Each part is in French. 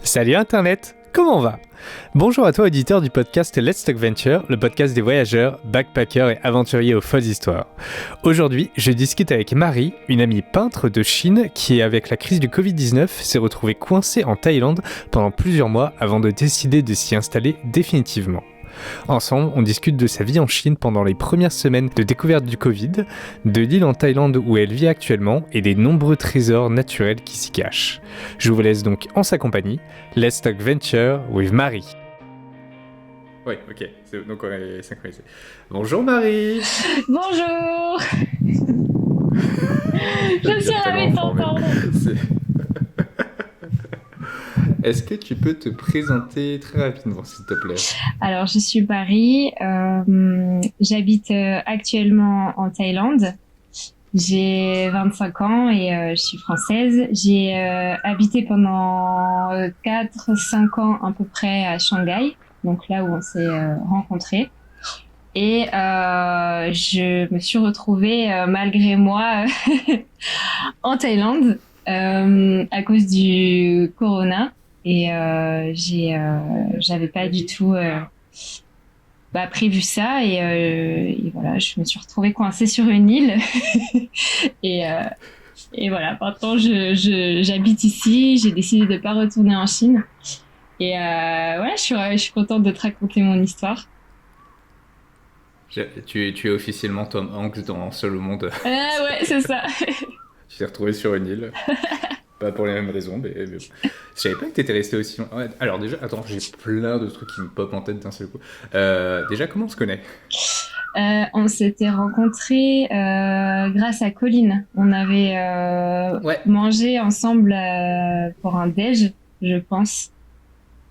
Salut Internet, comment va? Bonjour à toi auditeur du podcast Let's Talk Venture, le podcast des voyageurs, backpackers et aventuriers aux folles histoires. Aujourd'hui, je discute avec Marie, une amie peintre de Chine qui, avec la crise du Covid-19, s'est retrouvée coincée en Thaïlande pendant plusieurs mois avant de décider de s'y installer définitivement. Ensemble, on discute de sa vie en Chine pendant les premières semaines de découverte du Covid, de l'île en Thaïlande où elle vit actuellement et des nombreux trésors naturels qui s'y cachent. Je vous laisse donc en sa compagnie. Let's Talk Venture with Marie. Oui, ok, donc on est synchronisé. Bonjour Marie. Bonjour. Je suis ravie de t'entendre. Est-ce que tu peux te présenter très rapidement, s'il te plaît? Alors, je suis Marie. J'habite actuellement en Thaïlande. J'ai 25 ans et je suis française. J'ai habité pendant 4-5 ans à peu près à Shanghai, donc là où on s'est rencontrés. Et je me suis retrouvée, malgré moi, en Thaïlande à cause du corona. Et j'avais pas du tout prévu ça. Et voilà, je me suis retrouvée coincée sur une île. et voilà, maintenant j'habite ici. J'ai décidé de pas retourner en Chine. Et voilà, je suis contente de te raconter mon histoire. Tu es officiellement Tom Hanks dans Seul au monde. Ouais, c'est ça. Tu t'es retrouvé sur une île. Pas pour les mêmes raisons, mais bon. Je savais pas que t'étais resté aussi longtemps. Ouais, alors déjà, attends, j'ai plein de trucs qui me popent en tête d'un seul coup. Déjà, comment on se connaît? On s'était rencontrés grâce à Colline. On avait mangé ensemble pour un déj, je pense.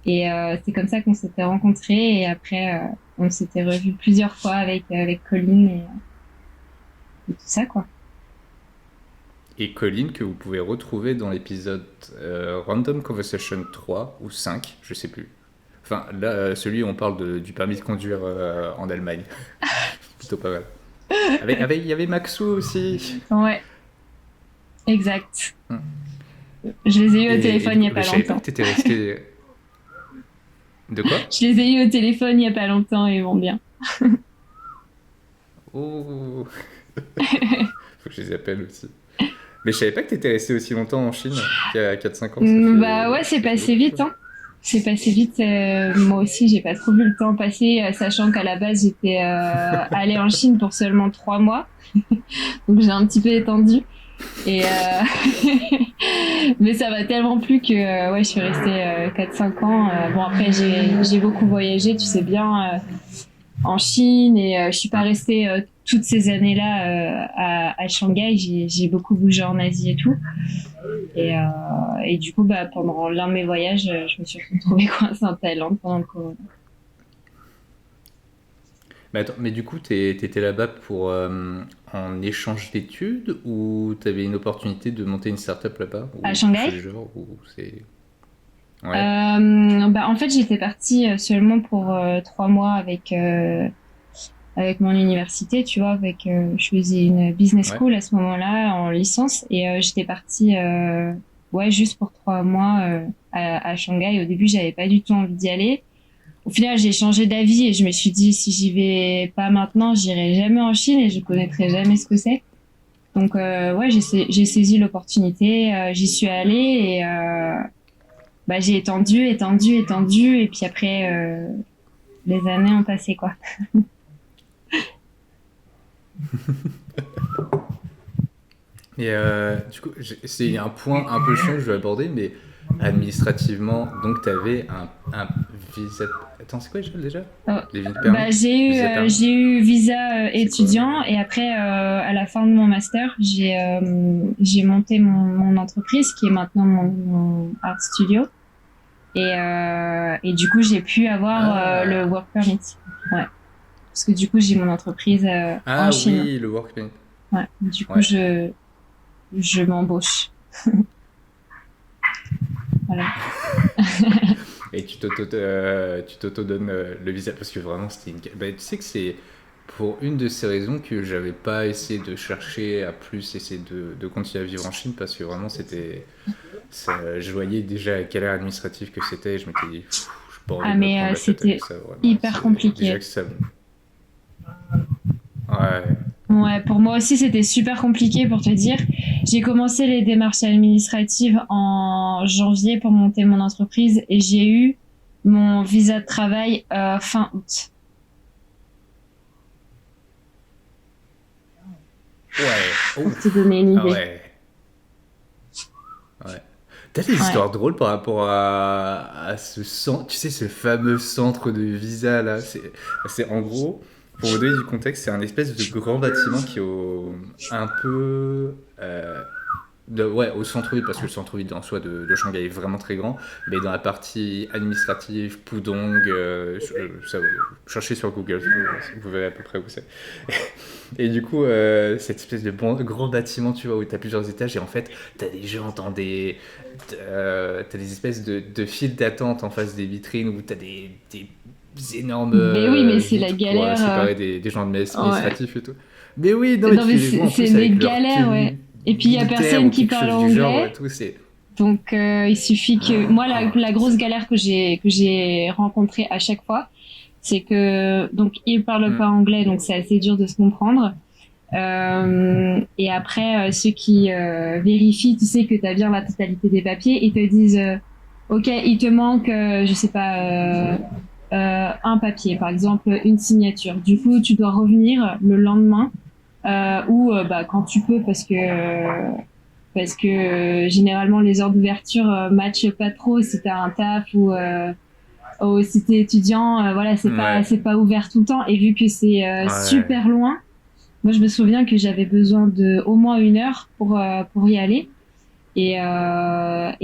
Et c'est comme ça qu'on s'était rencontrés. Et après, on s'était revus plusieurs fois avec Colline et tout ça, quoi. Et Colline, que vous pouvez retrouver dans l'épisode Random Conversation 3 ou 5, je sais plus. Enfin, là, celui où on parle du permis de conduire en Allemagne. Plutôt pas mal. Il y avait Maxou aussi. Ouais, exact. Je les ai eu au téléphone il n'y a pas longtemps. Je savais pas que t'étais resté... De quoi? Je les ai eu au téléphone il n'y a pas longtemps et ils vont bien. Oh. Faut que je les appelle aussi. Mais je savais pas que t'étais resté aussi longtemps en Chine, qu'il y a 4-5 ans. Bah ouais, c'est passé vite, hein. C'est passé vite. Moi aussi, j'ai pas trop vu le temps passer, sachant qu'à la base, j'étais allée en Chine pour seulement 3 mois. Donc j'ai un petit peu étendu. Et mais ça m'a tellement plu que ouais, je suis restée 4-5 ans. Bon, après, j'ai beaucoup voyagé, tu sais bien, en Chine. Et je suis pas restée toutes ces années-là à Shanghai. J'ai beaucoup bougé en Asie et tout. Et du coup, pendant l'un de mes voyages, je me suis retrouvée coincée en Thaïlande pendant le corona. Mais attends, mais du coup, t'étais là-bas pour en échange d'études ou t'avais une opportunité de monter une start-up là-bas? À Shanghai? Ouais. En fait, j'étais partie seulement pour 3 mois avec mon université, tu vois, je faisais une business school à ce moment-là en licence et j'étais partie juste pour 3 mois à Shanghai. Au début, j'avais pas du tout envie d'y aller. Au final, j'ai changé d'avis et je me suis dit si j'y vais pas maintenant, j'irai jamais en Chine et je connaîtrai jamais ce que c'est. Donc j'ai saisi l'opportunité, j'y suis allée et j'ai étendu et puis après les années ont passé, quoi. Et du coup, c'est un point un peu chiant que je vais aborder, mais administrativement, donc tu avais un visa. Attends, c'est quoi déjà? Les visas permis? J'ai eu visa étudiant et après, à la fin de mon master, j'ai monté mon entreprise qui est maintenant mon art studio. Et du coup, j'ai pu avoir le work permit. Ouais. Parce que du coup, j'ai mon entreprise en Chine. Ah oui, le work permit. Ouais. Du coup, je m'embauche. Voilà. Et tu t'auto-donnes le visa parce que vraiment c'était tu sais que c'est pour une de ces raisons que j'avais pas essayé de chercher à plus essayer de continuer à vivre en Chine parce que vraiment c'était je voyais déjà la galère administrative que c'était et je m'étais dit, je pas envie Ah, de me mais prendre la tête c'était avec ça, vraiment. hyper Déjà compliqué. que ça. Ouais. Ouais, pour moi aussi, c'était super compliqué pour te dire. J'ai commencé les démarches administratives en janvier pour monter mon entreprise et j'ai eu mon visa de travail fin août. Ouais. Pour te Ouf. donner une Ah idée. ouais. Ouais. T'as des Ouais. histoires drôles par rapport à ce centre, tu sais, ce fameux centre de visa là. C'est en gros, pour vous donner du contexte, c'est un espèce de grand bâtiment qui est un peu ouais, au centre-ville, parce que le centre-ville en soi de Shanghai est vraiment très grand, mais dans la partie administrative, Pudong, ça, cherchez sur Google, vous verrez à peu près où c'est. Et du coup, cette espèce de grand bâtiment, tu vois, où tu as plusieurs étages, et en fait, tu as des gens dans t'as des espèces de files d'attente en face des vitrines, où tu as des énormes Mais oui, mais c'est la vitres pour galère. séparer des gens Ouais. administratifs et tout. Mais oui, non, mais Non, tu mais les vois en c'est plus des avec leur galères, ouais. tenue Et puis, il y a militaire personne ou qui quelque parle chose du genre, anglais. tout, c'est... Donc, il suffit que... Moi, la C'est- grosse galère que j'ai rencontrée à chaque fois, c'est que... Donc, ils parlent Hmm. pas anglais, donc c'est assez dur de se comprendre. Et après, ceux qui vérifient, tu sais, que tu as bien la totalité des papiers, ils te disent, OK, il te manque, je sais pas, un papier, par exemple, une signature. Du coup, tu dois revenir le lendemain ou bah, quand tu peux, parce que généralement les heures d'ouverture matchent pas trop si t'as un taf ou si t'es étudiant, voilà, Ouais, c'est pas ouvert tout le temps. Et vu que c'est ouais. super loin, moi je me souviens que j'avais besoin de au moins 1 heure pour y aller. Et il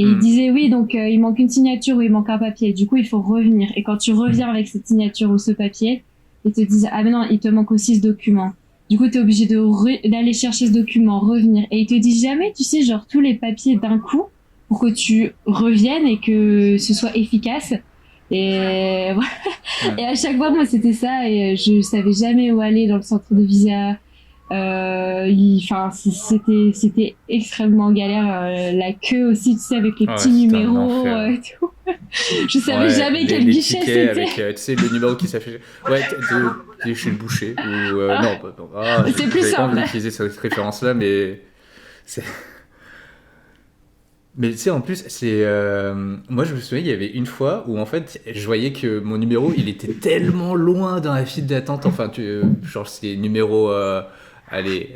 Hmm. disait oui, donc il manque une signature ou il manque un papier. Du coup, il faut revenir. Et quand tu reviens avec cette signature ou ce papier, ils te disent ah mais non, il te manque aussi ce document. Du coup, tu es obligé d'aller chercher ce document, revenir. Et ils te disent jamais, tu sais, genre tous les papiers d'un coup pour que tu reviennes et que ce soit efficace. Et, voilà. Hmm. Et à chaque fois, moi, c'était ça. Et je savais jamais où aller dans le centre de visa. Enfin, c'était extrêmement galère. La queue aussi, tu sais, avec les Ouais, petits c'était un numéros enfer. et tout. Je savais Ouais, jamais quel les guichet tickets c'était. avec, tu sais, le numéro qui s'affiche. Ouais, t'es chez le boucher. Ou, Ah, non, c'est plus j'avais pas envie simple. d'utiliser cette référence-là, mais... c'est- Mais tu sais, en plus, moi, je me souviens, il y avait une fois où, en fait, je voyais que mon numéro, il était tellement loin dans la file d'attente. Enfin, genre, c'est numéro, allez,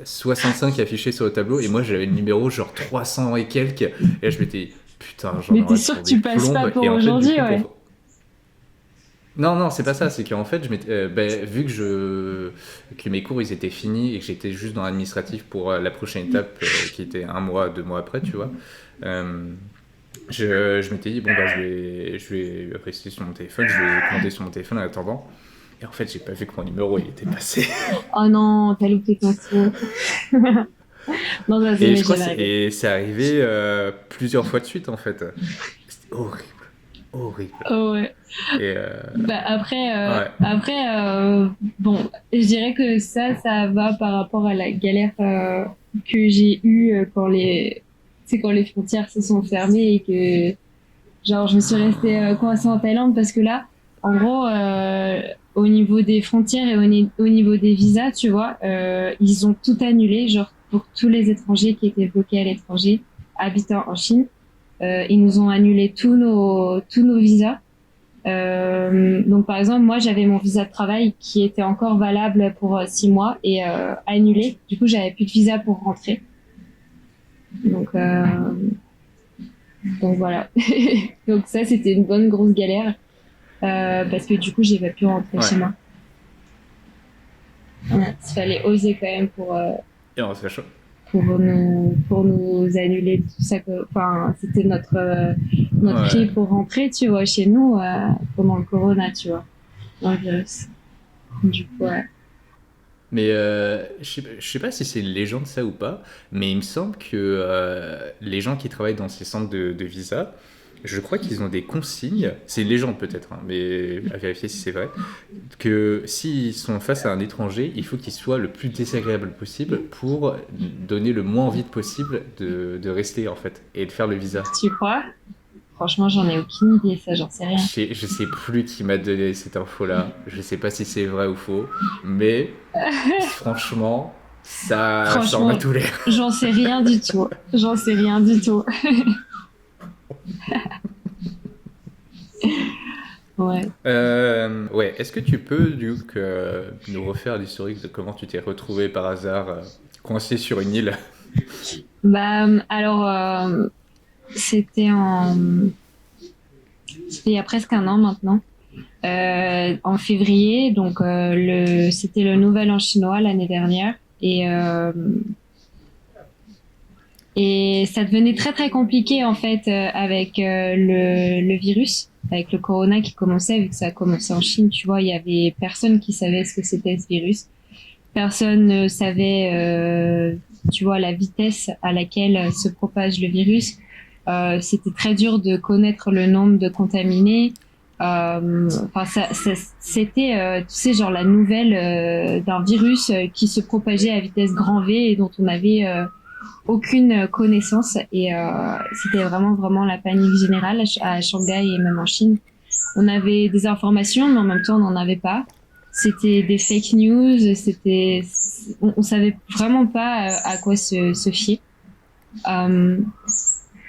65 affiché sur le tableau. Et moi, j'avais le numéro, genre, 300 et quelques. Et là, je m'étais dit, putain, j'en Mais t'es aurais sûr que pour des tu passes pas plombes. pour Et en fait, du aujourd'hui, coup, ouais. non, non, c'est pas ça. C'est qu'en fait, vu que mes cours ils étaient finis et que j'étais juste dans l'administratif pour la prochaine étape qui était 1 mois, 2 mois après, tu vois, euh, je m'étais dit, bon, bah, je vais rester sur mon téléphone, je vais commander sur mon téléphone en attendant. Et en fait, j'ai pas vu que mon numéro il était passé. Oh non, t'as loupé ton tour. Non, ça Et m'est je crois jamais arrivé. et c'est arrivé plusieurs fois de suite en fait. C'était horrible, horrible. Oh, ouais. Et Bah ouais, bon, je dirais que ça va par rapport à la galère que j'ai eue quand les frontières se sont fermées et que, genre, je me suis restée coincée en Thaïlande parce que là, en gros, au niveau des frontières et au niveau des visas, tu vois, ils ont tout annulé, genre, pour tous les étrangers qui étaient bloqués à l'étranger, habitant en Chine. Ils nous ont annulé tous nos visas. Donc par exemple, moi j'avais mon visa de travail qui était encore valable pour 6 mois et annulé. Du coup, j'avais plus de visa pour rentrer. Donc, euh, donc voilà. Donc ça, c'était une bonne grosse galère parce que du coup, j'ai pas pu rentrer ouais. chez moi. Ouais, il fallait oser quand même Et on se fait chaud. pour nous annuler tout ça. Enfin, c'était notre prix Ouais. pour rentrer, tu vois, chez nous pendant le corona, tu vois, dans le virus. Du coup, ouais. Mais je sais pas si c'est une légende ça ou pas, mais il me semble que les gens qui travaillent dans ces centres de visa, je crois qu'ils ont des consignes, c'est une légende peut-être, hein, mais à vérifier si c'est vrai, que s'ils sont face à un étranger, il faut qu'il soit le plus désagréable possible pour donner le moins envie possible de rester en fait et de faire le visa. Tu crois? Franchement, j'en ai aucune idée, ça, j'en sais rien. Je sais plus qui m'a donné cette info-là, je sais pas si c'est vrai ou faux, mais franchement, ça en a Franchement, tout l'air. j'en sais rien du tout. J'en sais rien du tout. Ouais. Ouais, est-ce que tu peux nous refaire l'historique de comment tu t'es retrouvé par hasard coincé sur une île? Bah, alors, c'était en... C'était il y a presque un an maintenant. En février, donc c'était le Nouvel An chinois l'année dernière. Et ça devenait très très compliqué en fait avec le virus, avec le corona qui commençait, vu que ça a commencé en Chine, tu vois, il y avait personne qui savait ce que c'était ce virus. Personne ne savait, tu vois, la vitesse à laquelle se propage le virus. C'était très dur de connaître le nombre de contaminés. Enfin, c'était, tu sais, genre la nouvelle d'un virus qui se propageait à vitesse grand V et dont on avait aucune connaissance. Et c'était vraiment vraiment la panique générale à Shanghai et même en Chine. On avait des informations, mais en même temps, on n'en avait pas. C'était des fake news. On savait vraiment pas à quoi se fier. Euh,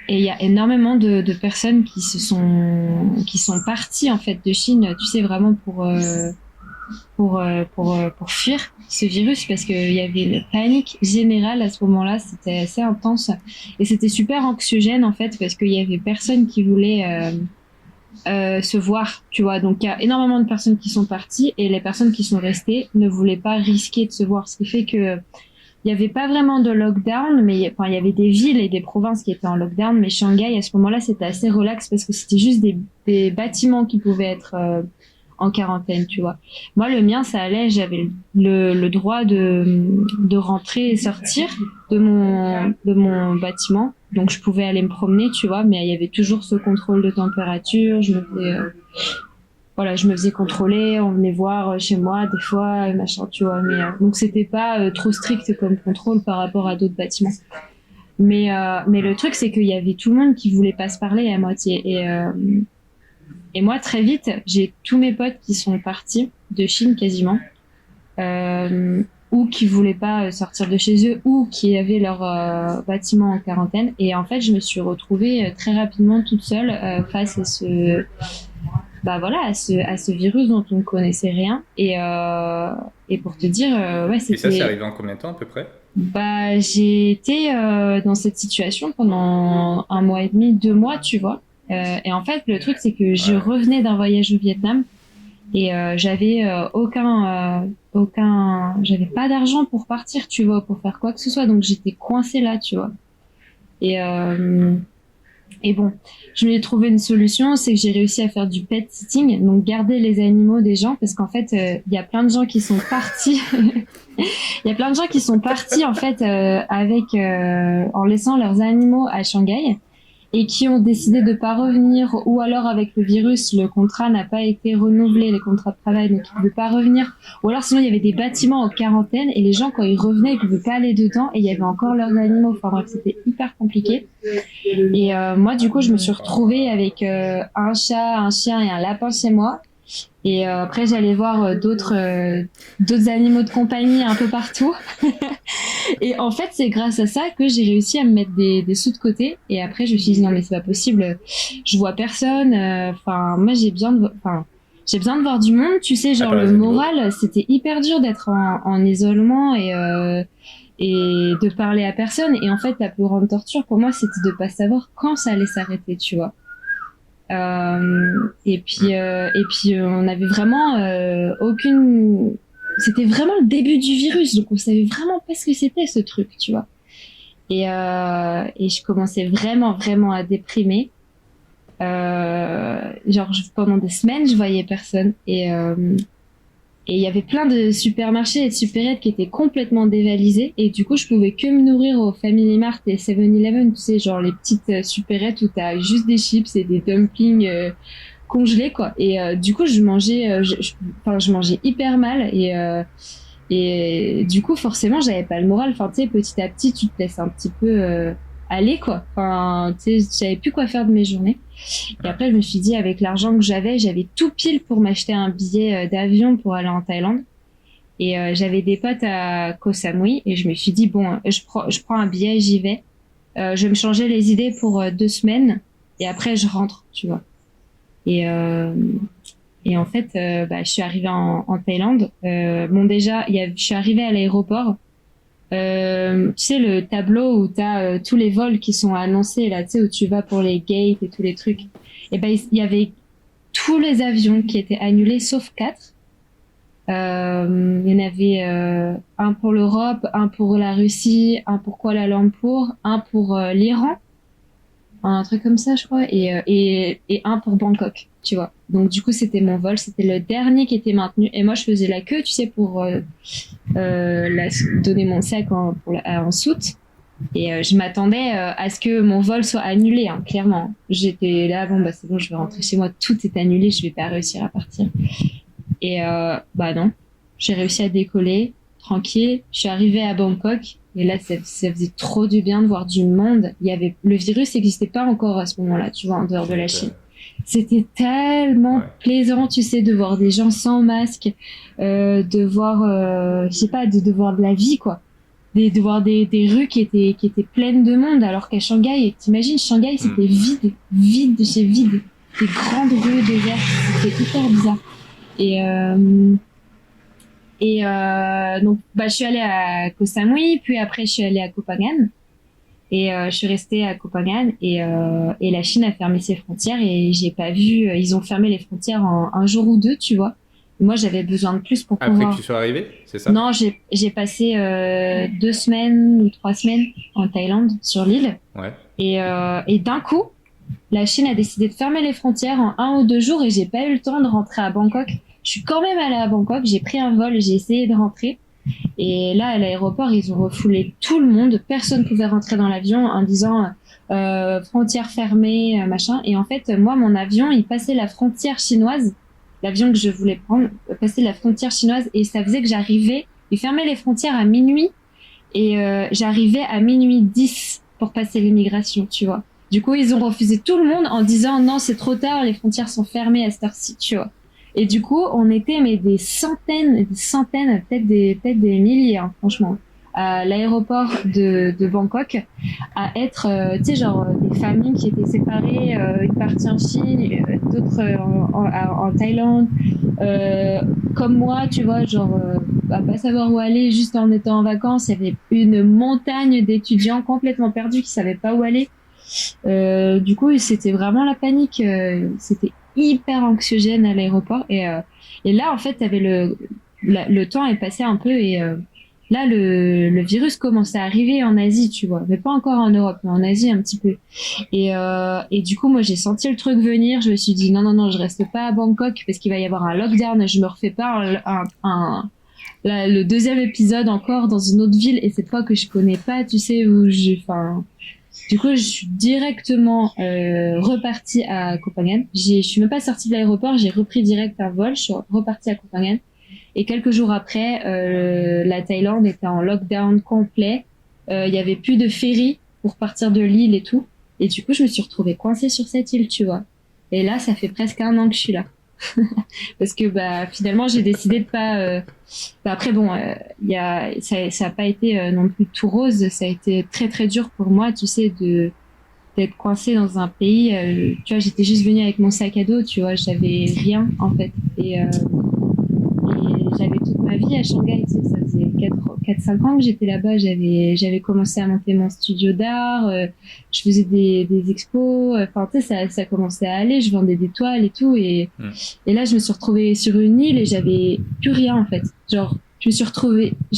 et il y a énormément de personnes qui sont parties en fait de Chine, tu sais, vraiment pour fuir ce virus parce qu'il y avait une panique générale à ce moment-là. C'était assez intense et c'était super anxiogène en fait parce qu'il y avait personne qui voulait se voir, tu vois. Donc il y a énormément de personnes qui sont parties et les personnes qui sont restées ne voulaient pas risquer de se voir, ce qui fait que il y avait pas vraiment de lockdown, mais enfin il y avait des villes et des provinces qui étaient en lockdown, mais Shanghai à ce moment-là c'était assez relax parce que c'était juste des bâtiments qui pouvaient être en quarantaine, tu vois. Moi le mien ça allait, j'avais le droit de rentrer et sortir de mon bâtiment, donc je pouvais aller me promener, tu vois, mais il y avait toujours ce contrôle de température, voilà, je me faisais contrôler, on venait voir chez moi des fois, machin, tu vois. Mais donc c'était pas trop strict comme contrôle par rapport à d'autres bâtiments. Mais le truc c'est qu'il y avait tout le monde qui voulait pas se parler à moitié. Et moi très vite, j'ai tous mes potes qui sont partis de Chine quasiment, ou qui voulaient pas sortir de chez eux, ou qui avaient leur bâtiment en quarantaine. Et en fait, je me suis retrouvée très rapidement toute seule face à bah voilà, à ce virus dont on ne connaissait rien. Et pour te dire, ouais, Et ça, c'est c'était. arrivé en combien de temps à peu près? Bah, j'ai été dans cette situation pendant un mois et demi, 2 mois, tu vois. Et en fait, le truc, c'est que je Ouais. revenais d'un voyage au Vietnam et j'avais j'avais pas d'argent pour partir, tu vois, pour faire quoi que ce soit. Donc j'étais coincée là, tu vois. Et et bon, je lui ai trouvé une solution, c'est que j'ai réussi à faire du pet sitting, donc garder les animaux des gens, parce qu'en fait, il y a plein de gens qui sont partis. Il y a plein de gens qui sont partis en fait en laissant leurs animaux à Shanghai et qui ont décidé de pas revenir, ou alors avec le virus, le contrat n'a pas été renouvelé, les contrats de travail, donc ils ne pouvaient pas revenir, ou alors sinon il y avait des bâtiments en quarantaine et les gens quand ils revenaient ils pouvaient pas aller dedans et il y avait encore leurs animaux. Enfin bref, c'était hyper compliqué. Et moi du coup je me suis retrouvée avec un chat, un chien et un lapin chez moi. Et après, j'allais voir d'autres animaux de compagnie un peu partout. Et en fait, c'est grâce à ça que j'ai réussi à me mettre des sous de côté. Et après, je me suis dit, non, mais c'est pas possible. Je vois personne. Enfin, moi, j'ai besoin de voir du monde. Tu sais, À genre, part le les animaux. moral, c'était hyper dur d'être en isolement et de parler à personne. Et en fait, la plus grande torture pour moi, c'était de pas savoir quand ça allait s'arrêter, tu vois. On avait vraiment aucune. C'était vraiment le début du virus, donc on savait vraiment pas ce que c'était ce truc, tu vois. Et je commençais vraiment, vraiment à déprimer. Genre pendant des semaines, je voyais personne. Et il y avait plein de supermarchés et de supérettes qui étaient complètement dévalisés. Et du coup, je pouvais que me nourrir au Family Mart et 7-Eleven, tu sais, genre les petites supérettes où t'as juste des chips et des dumplings congelés, quoi. Et du coup, je mangeais, enfin, je mangeais hyper mal. Et du coup, forcément, j'avais pas le moral. Enfin, tu sais, petit à petit, tu te laisses un petit peu aller, quoi. Enfin, tu sais, je savais plus quoi faire de mes journées. Et après, je me suis dit, avec l'argent que j'avais tout pile pour m'acheter un billet d'avion pour aller en Thaïlande. Et j'avais des potes à Koh Samui. Et je me suis dit, bon, je prends un billet, j'y vais. Je vais me changer les idées pour 2 semaines. Et après, je rentre, tu vois. Et, euh, et en fait, bah, je suis arrivée en Thaïlande. Bon, déjà, je suis arrivée à l'aéroport. Tu sais, le tableau où tu as tous les vols qui sont annoncés, là, tu sais, où tu vas pour les gates et tous les trucs. Et ben, il y avait tous les avions qui étaient annulés, sauf 4. Il y en avait un pour l'Europe, un pour la Russie, un pour Kuala Lumpur, un pour l'Iran, un truc comme ça, je crois, et un pour Bangkok, tu vois. Donc, du coup, c'était mon vol, c'était le dernier qui était maintenu. Et moi, je faisais la queue, tu sais, pour donner mon sac en soute. Et je m'attendais à ce que mon vol soit annulé, hein, clairement. J'étais là, bon, bah c'est bon, je vais rentrer chez moi, tout est annulé, je vais pas réussir à partir. Et bah non, j'ai réussi à décoller, tranquille. Je suis arrivée à Bangkok, et là, ça faisait trop du bien de voir du monde. Le virus n'existait pas encore à ce moment-là, tu vois, en dehors de la Chine. C'était tellement plaisant, tu sais, de voir des gens sans masque, de voir, je sais pas, de voir de la vie, quoi. De voir des rues qui étaient pleines de monde, alors qu'à Shanghai, t'imagines, Shanghai, c'était vide de chez vide. Des grandes rues désertes, c'était hyper bizarre. Donc, bah, je suis allée à Koh Samui, puis après, je suis allée à Koh Phangan. Et je suis restée à Koh Phangan et la Chine a fermé ses frontières et j'ai pas vu. Ils ont fermé les frontières en un jour ou deux, tu vois. Moi, j'avais besoin de plus pour pouvoir. Après que tu sois arrivé, c'est ça? Non, j'ai passé 2 semaines ou 3 semaines en Thaïlande sur l'île. Ouais. Et d'un coup, la Chine a décidé de fermer les frontières en 1 ou 2 jours et j'ai pas eu le temps de rentrer à Bangkok. Je suis quand même allée à Bangkok, j'ai pris un vol, j'ai essayé de rentrer. Et là, à l'aéroport, ils ont refoulé tout le monde. Personne pouvait rentrer dans l'avion en disant frontières fermées, machin. Et en fait, moi, mon avion, il passait la frontière chinoise. L'avion que je voulais prendre passait la frontière chinoise et ça faisait que j'arrivais. Ils fermaient les frontières à minuit et j'arrivais à minuit 10 pour passer l'immigration, tu vois. Du coup, ils ont refusé tout le monde en disant non, c'est trop tard, les frontières sont fermées à cette heure-ci, tu vois. Et du coup, on était des centaines, peut-être des milliers, hein, franchement, à l'aéroport de Bangkok, à être, tu sais, genre des familles qui étaient séparées, une partie en Chine, d'autres en Thaïlande, comme moi, tu vois, genre à pas savoir où aller, juste en étant en vacances, il y avait une montagne d'étudiants complètement perdus qui savaient pas où aller. Du coup, c'était vraiment la panique. C'était hyper anxiogène à l'aéroport et là en fait le temps est passé un peu et là le virus commençait à arriver en Asie, tu vois, mais pas encore en Europe, mais en Asie un petit peu et du coup moi j'ai senti le truc venir. Je me suis dit non, je reste pas à Bangkok parce qu'il va y avoir un lockdown et je me refais pas le deuxième épisode encore dans une autre ville et cette fois que je connais pas, tu sais, du coup, je suis directement repartie à Koh Phangan. Je suis même pas sortie de l'aéroport, j'ai repris direct un vol, je suis repartie à Koh Phangan. Et quelques jours après, la Thaïlande était en lockdown complet. Il y avait plus de ferry pour partir de l'île et tout. Et du coup, je me suis retrouvée coincée sur cette île, tu vois. Et là, ça fait presque 1 an que je suis là. Parce que bah finalement j'ai décidé de pas après bon ça a pas été non plus tout rose, ça a été très très dur pour moi, tu sais, d'être coincée dans un pays, tu vois, j'étais juste venue avec mon sac à dos, tu vois, j'avais rien en fait et j'avais toute ma vie à Shanghai, tu sais, ça faisait 4-5 ans que j'étais là-bas, j'avais commencé à monter mon studio d'art, je faisais des expos, enfin tu sais, ça commençait à aller, je vendais des toiles et tout et là je me suis retrouvée sur une île et j'avais plus rien en fait, genre je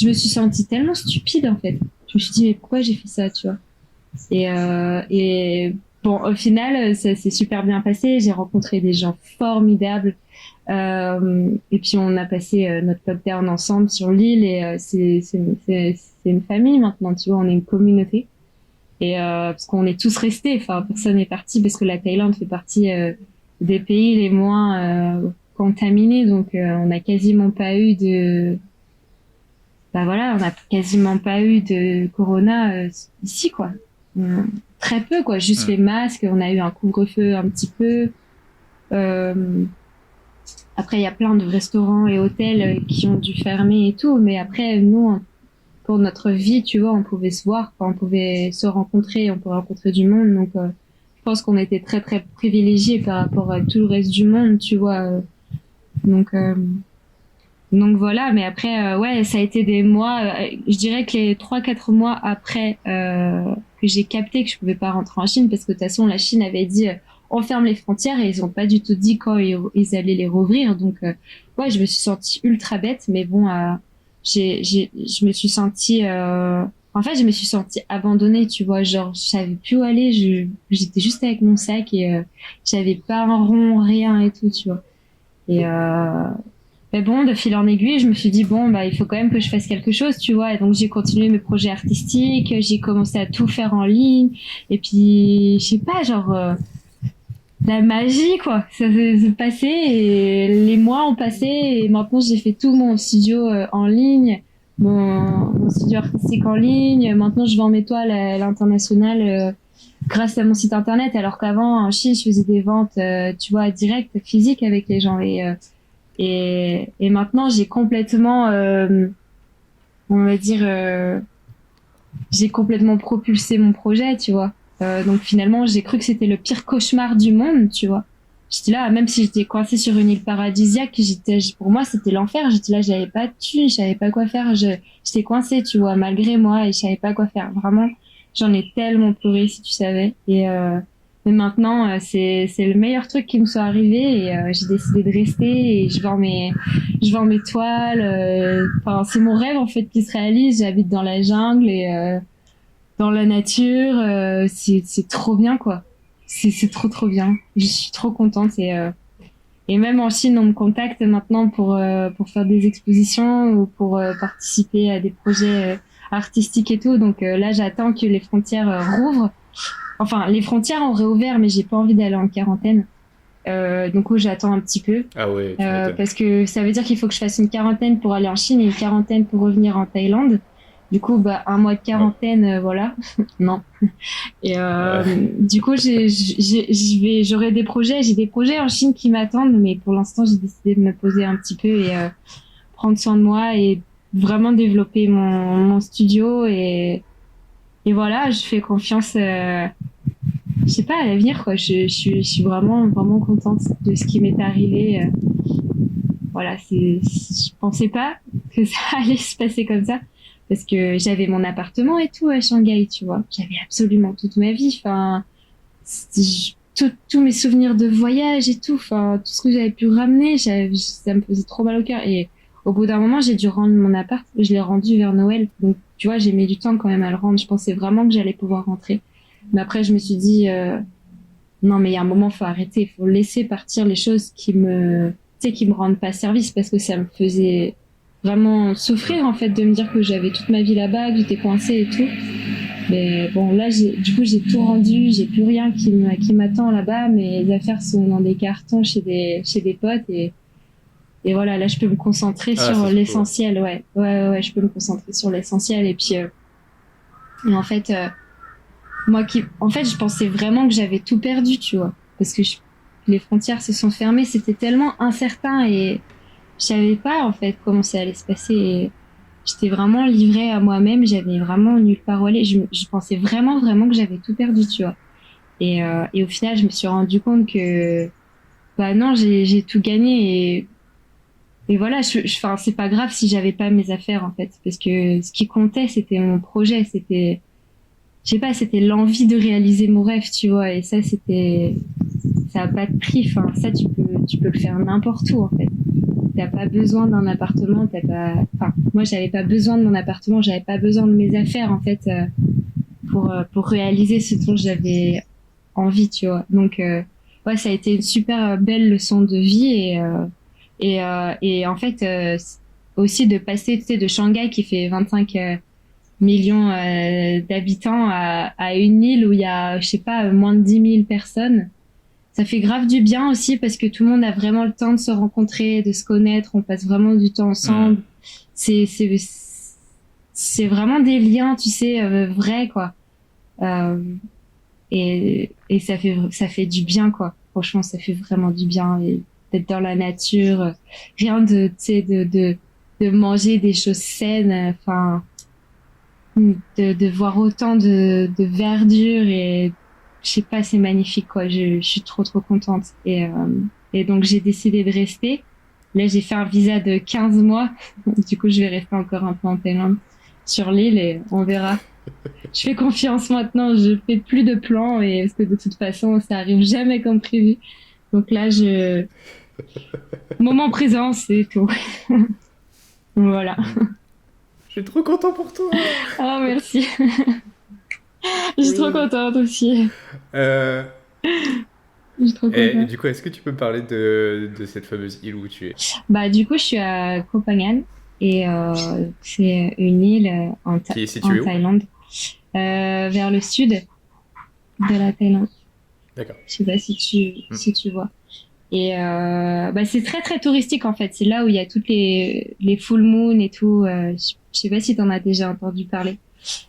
me suis sentie tellement stupide en fait, je me suis dit mais pourquoi j'ai fait ça, tu vois, et Bon, au final, ça s'est super bien passé. J'ai rencontré des gens formidables. Et puis on a passé notre lockdown ensemble sur l'île et c'est une famille maintenant, tu vois, on est une communauté. Et parce qu'on est tous restés, enfin personne n'est parti parce que la Thaïlande fait partie des pays les moins contaminés, donc on n'a quasiment pas eu de, bah voilà, on n'a quasiment pas eu de corona ici quoi. Très peu quoi, juste les masques. On a eu un couvre-feu un petit peu. Euh, Après, il y a plein de restaurants et hôtels qui ont dû fermer et tout, mais après, nous, pour notre vie, tu vois, on pouvait se voir, enfin, on pouvait se rencontrer, on pouvait rencontrer du monde. Donc, je pense qu'on était très, très privilégiés par rapport à tout le reste du monde, tu vois. Donc, euh, donc voilà, mais après, ouais, ça a été des mois, je dirais que les 3-4 mois après que j'ai capté que je pouvais pas rentrer en Chine, parce que de toute façon, la Chine avait dit on ferme les frontières et ils ont pas du tout dit quand ils allaient les rouvrir. Donc, ouais, je me suis sentie ultra bête, mais bon, je me suis sentie... En fait, je me suis sentie abandonnée, tu vois, genre, je savais plus où aller, j'étais juste avec mon sac et j'avais pas un rond, rien et tout, tu vois. Et mais bon, de fil en aiguille, je me suis dit bon, bah il faut quand même que je fasse quelque chose, tu vois. Et donc j'ai continué mes projets artistiques, j'ai commencé à tout faire en ligne. Et puis je sais pas, genre la magie quoi, ça s'est passé et les mois ont passé et maintenant j'ai fait tout mon studio en ligne, mon studio artistique en ligne. Maintenant je vends mes toiles à l'international grâce à mon site internet, alors qu'avant en Chine je faisais des ventes, tu vois, directes, physiques avec les gens et maintenant, j'ai complètement, on va dire, j'ai complètement propulsé mon projet, tu vois. Donc finalement, j'ai cru que c'était le pire cauchemar du monde, tu vois. J'étais là, même si j'étais coincée sur une île paradisiaque, pour moi, c'était l'enfer. J'étais là, j'avais pas de thunes, je savais pas quoi faire. J'étais coincée, tu vois, malgré moi, et je savais pas quoi faire. Vraiment, j'en ai tellement pleuré, si tu savais. Mais maintenant, c'est le meilleur truc qui me soit arrivé et j'ai décidé de rester et je vends mes toiles. Enfin, c'est mon rêve en fait qui se réalise. J'habite dans la jungle et dans la nature. C'est trop bien quoi. C'est trop trop bien. Je suis trop contente et même en Chine, on me contacte maintenant pour faire des expositions ou pour participer à des projets artistiques et tout. Donc là, j'attends que les frontières rouvrent. Enfin, les frontières ont réouvert, mais j'ai pas envie d'aller en quarantaine. Donc j'attends un petit peu. Ah ouais, tu m'étonnes. Parce que ça veut dire qu'il faut que je fasse une quarantaine pour aller en Chine et une quarantaine pour revenir en Thaïlande. Du coup, bah, un mois de quarantaine, voilà. Non. Et du coup, j'aurai des projets. J'ai des projets en Chine qui m'attendent, mais pour l'instant, j'ai décidé de me poser un petit peu et prendre soin de moi et vraiment développer mon studio et voilà, je fais confiance. Je sais pas à l'avenir quoi. Je suis vraiment vraiment contente de ce qui m'est arrivé. Voilà, je pensais pas que ça allait se passer comme ça parce que j'avais mon appartement et tout à Shanghai, tu vois. J'avais absolument toute ma vie. Enfin, tous mes souvenirs de voyage et tout. Enfin, tout ce que j'avais pu ramener, ça me faisait trop mal au cœur. Et au bout d'un moment, j'ai dû rendre mon appart. Je l'ai rendu vers Noël. Donc, tu vois, j'ai mis du temps quand même à le rendre. Je pensais vraiment que j'allais pouvoir rentrer. Mais après, je me suis dit, non, mais il y a un moment, faut arrêter. Il faut laisser partir les choses tu sais, qui me rendent pas service parce que ça me faisait vraiment souffrir, en fait, de me dire que j'avais toute ma vie là-bas, que j'étais coincée et tout. Mais bon, là, du coup, j'ai tout rendu. J'ai plus rien qui m'attend là-bas. Mes affaires sont dans des cartons chez des potes et voilà, là, je peux me concentrer sur l'essentiel. Ouais, je peux me concentrer sur l'essentiel. Et puis, et en fait, en fait, je pensais vraiment que j'avais tout perdu, tu vois. Parce que les frontières se sont fermées, c'était tellement incertain et je savais pas, en fait, comment ça allait se passer. Et j'étais vraiment livrée à moi-même, j'avais vraiment nulle part où aller. Je pensais vraiment, vraiment que j'avais tout perdu, tu vois. Et au final, je me suis rendu compte que, bah non, j'ai tout gagné et voilà, enfin, c'est pas grave si j'avais pas mes affaires, en fait. Parce que ce qui comptait, c'était mon projet, je sais pas, c'était l'envie de réaliser mon rêve, tu vois, et ça a pas de prix, enfin, ça, tu peux le faire n'importe où, en fait. T'as pas besoin d'un appartement, enfin, moi, j'avais pas besoin de mon appartement, j'avais pas besoin de mes affaires, en fait, pour réaliser ce dont j'avais envie, tu vois. Donc, ouais, ça a été une super belle leçon de vie et en fait, aussi de passer, tu sais, de Shanghai qui fait 25 millions d'habitants à une île où il y a, je sais pas, moins de 10 000 personnes. Ça fait grave du bien aussi parce que tout le monde a vraiment le temps de se rencontrer, de se connaître, on passe vraiment du temps ensemble. C'est, c'est, c'est vraiment des liens, tu sais, vrais, quoi. Euh, et ça fait du bien, quoi. Franchement, ça fait vraiment du bien et d'être dans la nature. Rien de, tu sais, de manger des choses saines, enfin, de voir autant de verdure et je sais pas, c'est magnifique, quoi. Je suis trop contente. Et donc, j'ai décidé de rester. Là, j'ai fait un visa de 15 mois. Du coup, je vais rester encore un peu en Thaïlande sur l'île et on verra. Je fais confiance maintenant, je fais plus de plans et parce que de toute façon, ça arrive jamais comme prévu. Donc là, moment présent, c'est tout. Voilà. Je suis trop content pour toi. Ah, merci. Je suis trop contente aussi. Euh, Je suis trop et contente. du coup, est-ce que tu peux me parler de cette fameuse île où tu es? Bah, du coup, je suis à Koh Phangan et c'est une île Qui est en située où? Thaïlande, vers le sud de la Thaïlande. D'accord. Je sais pas si tu vois. Et bah, c'est très touristique en fait. C'est là où il y a toutes les full moon et tout. Je sais pas si t'en as déjà entendu parler.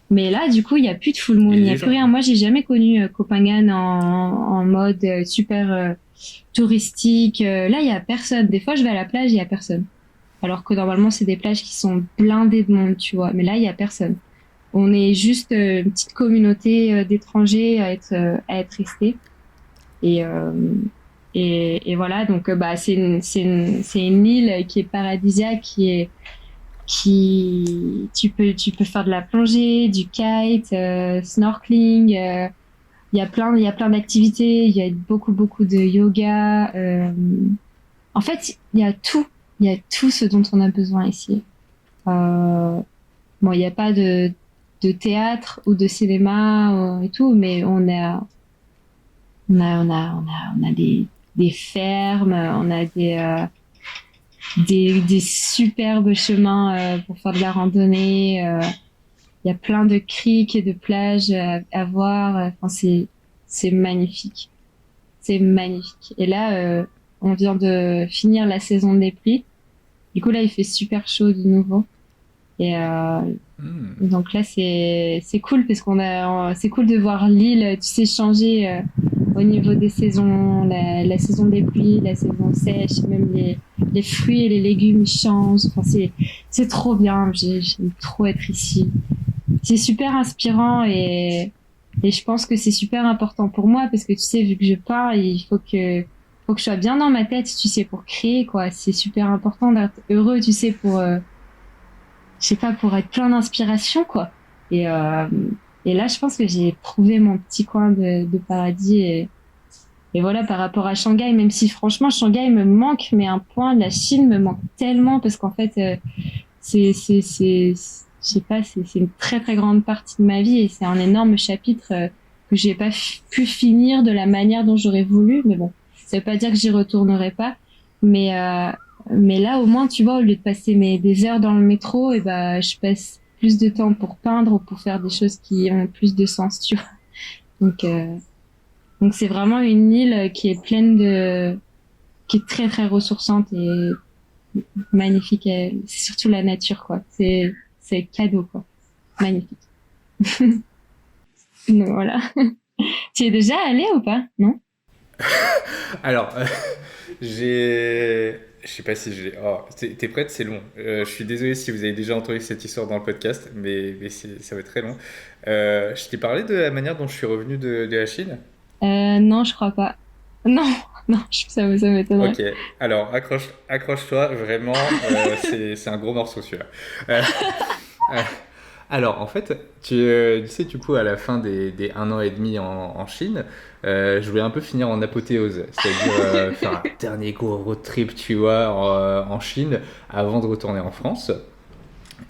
Mais là, du coup, il y a plus de full moon, Il y a il y a des plus gens. rien. Moi, j'ai jamais connu Koh Phangan en mode super touristique. Là, il y a personne. Des fois, je vais à la plage, il y a personne. Alors que normalement, c'est des plages qui sont blindées de monde, tu vois. Mais là, il y a personne. On est juste une petite communauté d'étrangers à être restés. Et, euh, et voilà, donc bah, c'est une île qui est paradisiaque, tu peux faire de la plongée, du kite, snorkeling. Il y a plein d'activités. Il y a beaucoup de yoga. En fait, il y a tout ce dont on a besoin ici. Euh, bon, il n'y a pas de théâtre ou de cinéma et tout, mais on a des fermes, on a des superbes chemins pour faire de la randonnée. Il y a plein de criques et de plages à voir. Enfin, c'est magnifique. C'est magnifique. Et là, on vient de finir la saison des pluies. Du coup, là, il fait super chaud de nouveau. Et donc là, c'est cool parce c'est cool de voir l'île, tu sais, changer au niveau des saisons, la saison des pluies, la saison sèche, même les fruits et les légumes ils changent. Enfin, c'est trop bien. J'aime trop être ici. C'est super inspirant et je pense que c'est super important pour moi parce que tu sais, vu que je pars, faut que je sois bien dans ma tête, tu sais, pour créer, quoi. C'est super important d'être heureux, tu sais, je sais pas, pour être plein d'inspiration, quoi. Et, euh, et là, je pense que j'ai trouvé mon petit coin de paradis. Et voilà, par rapport à Shanghai, même si franchement, Shanghai me manque, mais un point, la Chine me manque tellement parce qu'en fait, je sais pas, c'est une très grande partie de ma vie et c'est un énorme chapitre que j'ai pas pu finir de la manière dont j'aurais voulu. Mais bon, ça veut pas dire que j'y retournerai pas. Mais, euh, mais là, au moins, tu vois, au lieu de passer des heures dans le métro, et ben, je passe plus de temps pour peindre ou pour faire des choses qui ont plus de sens, tu vois. Donc, euh, donc c'est vraiment une île qui est qui est très ressourçante et magnifique. C'est surtout la nature, quoi. C'est cadeau, quoi. Magnifique. Donc, voilà. Tu y es déjà allé ou pas? Non? Alors, j'ai. Je sais pas si j'ai. Oh, t'es prête? C'est long. Je suis désolé si vous avez déjà entendu cette histoire dans le podcast, mais ça va être très long. Je t'ai parlé de la manière dont je suis revenu de la Chine. Non, je crois pas. Non, non, ça m'étonnerait. Ok, alors accroche-toi, vraiment, c'est un gros morceau celui-là. Euh, euh, alors en fait, tu sais du coup à la fin des 1 an et demi en Chine, je voulais un peu finir en apothéose, c'est-à-dire faire un dernier gros road trip, tu vois, en Chine avant de retourner en France.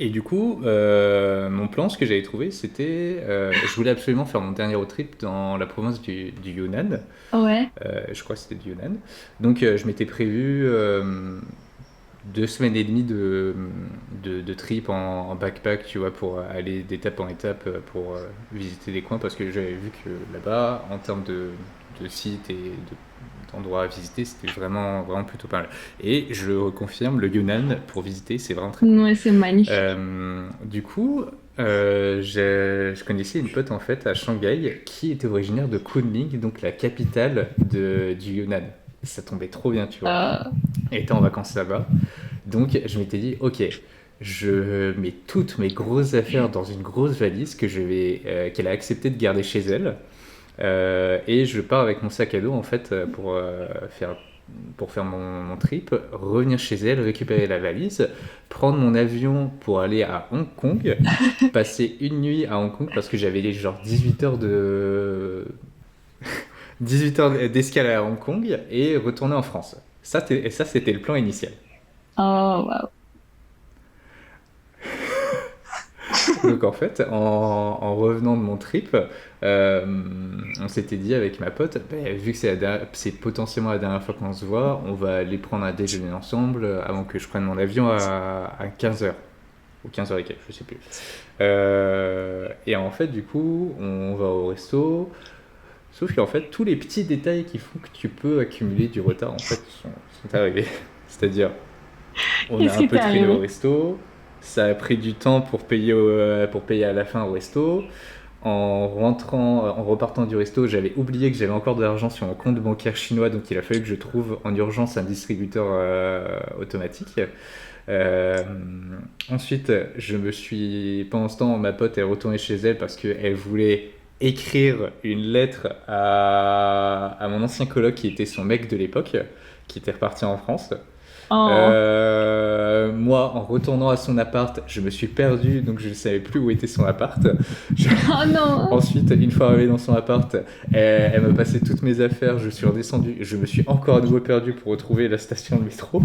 Et du coup, mon plan, ce que j'avais trouvé, c'était... je voulais absolument faire mon dernier road trip dans la province du Yunnan. Ouais. Je crois que c'était du Yunnan. Donc, je m'étais prévu 2 semaines et demie de trip en backpack, tu vois, pour aller d'étape en étape pour visiter des coins, parce que j'avais vu que là-bas, en termes de sites et d'endroits à visiter, c'était vraiment, vraiment plutôt pas mal. Et je le reconfirme, le Yunnan, pour visiter, c'est vraiment très cool. Ouais, c'est magnifique. Du coup, je connaissais une pote en fait à Shanghai qui était originaire de Kunming, donc la capitale du Yunnan. Ça tombait trop bien, tu vois. Euh, Elle était en vacances là-bas. Donc je m'étais dit, ok, je mets toutes mes grosses affaires dans une grosse valise qu'elle a accepté de garder chez elle. Et je pars avec mon sac à dos en fait pour faire mon trip, revenir chez elle, récupérer la valise, prendre mon avion pour aller à Hong Kong, passer une nuit à Hong Kong parce que j'avais genre 18 heures d'escale à Hong Kong et retourner en France. Ça, c'était le plan initial. Oh, waouh. Donc en fait, en revenant de mon trip, on s'était dit avec ma pote, vu que c'est potentiellement la dernière fois qu'on se voit, on va aller prendre un déjeuner ensemble avant que je prenne mon avion à 15 heures. Ou 15 heures et quelques, je sais plus. Et en fait, du coup, on va au resto. Sauf qu'en fait, tous les petits détails qui font que tu peux accumuler du retard, en fait, sont arrivés. C'est-à-dire, on a Qu'est-ce un qui peu t'est traîné au arrivé? resto, ça a pris du temps pour payer à la fin au resto. En repartant du resto, j'avais oublié que j'avais encore de l'argent sur mon compte bancaire chinois, donc il a fallu que je trouve en urgence un distributeur automatique. Euh, Ensuite, pendant ce temps, ma pote est retournée chez elle parce qu'elle voulait écrire une lettre à mon ancien coloc qui était son mec de l'époque, qui était reparti en France. Oh, Moi, en retournant à son appart, je me suis perdu, donc je ne savais plus où était son appart. Je- oh non. Ensuite, une fois arrivé dans son appart, elle m'a passé toutes mes affaires, je suis redescendu, je me suis encore à nouveau perdu pour retrouver la station de métro.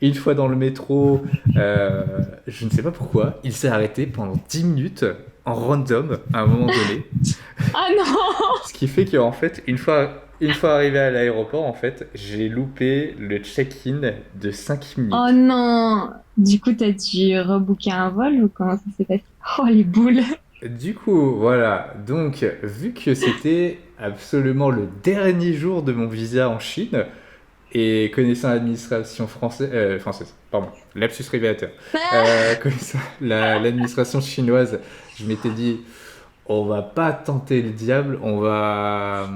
Une fois dans le métro, je ne sais pas pourquoi, il s'est arrêté pendant 10 minutes en random à un moment donné. Ah non. Ce qui fait qu'en fait, une fois arrivé à l'aéroport, en fait, j'ai loupé le check-in de 5 Oh minutes. non. Du coup, t'as dû rebooker un vol ou comment ça s'est passé? Oh, les boules. Du coup, voilà. Donc, vu que c'était absolument le dernier jour de mon visa en Chine, et connaissant l'administration française, pardon, lapsus révélateur, connaissant l'administration chinoise, je m'étais dit, on va pas tenter le diable, on va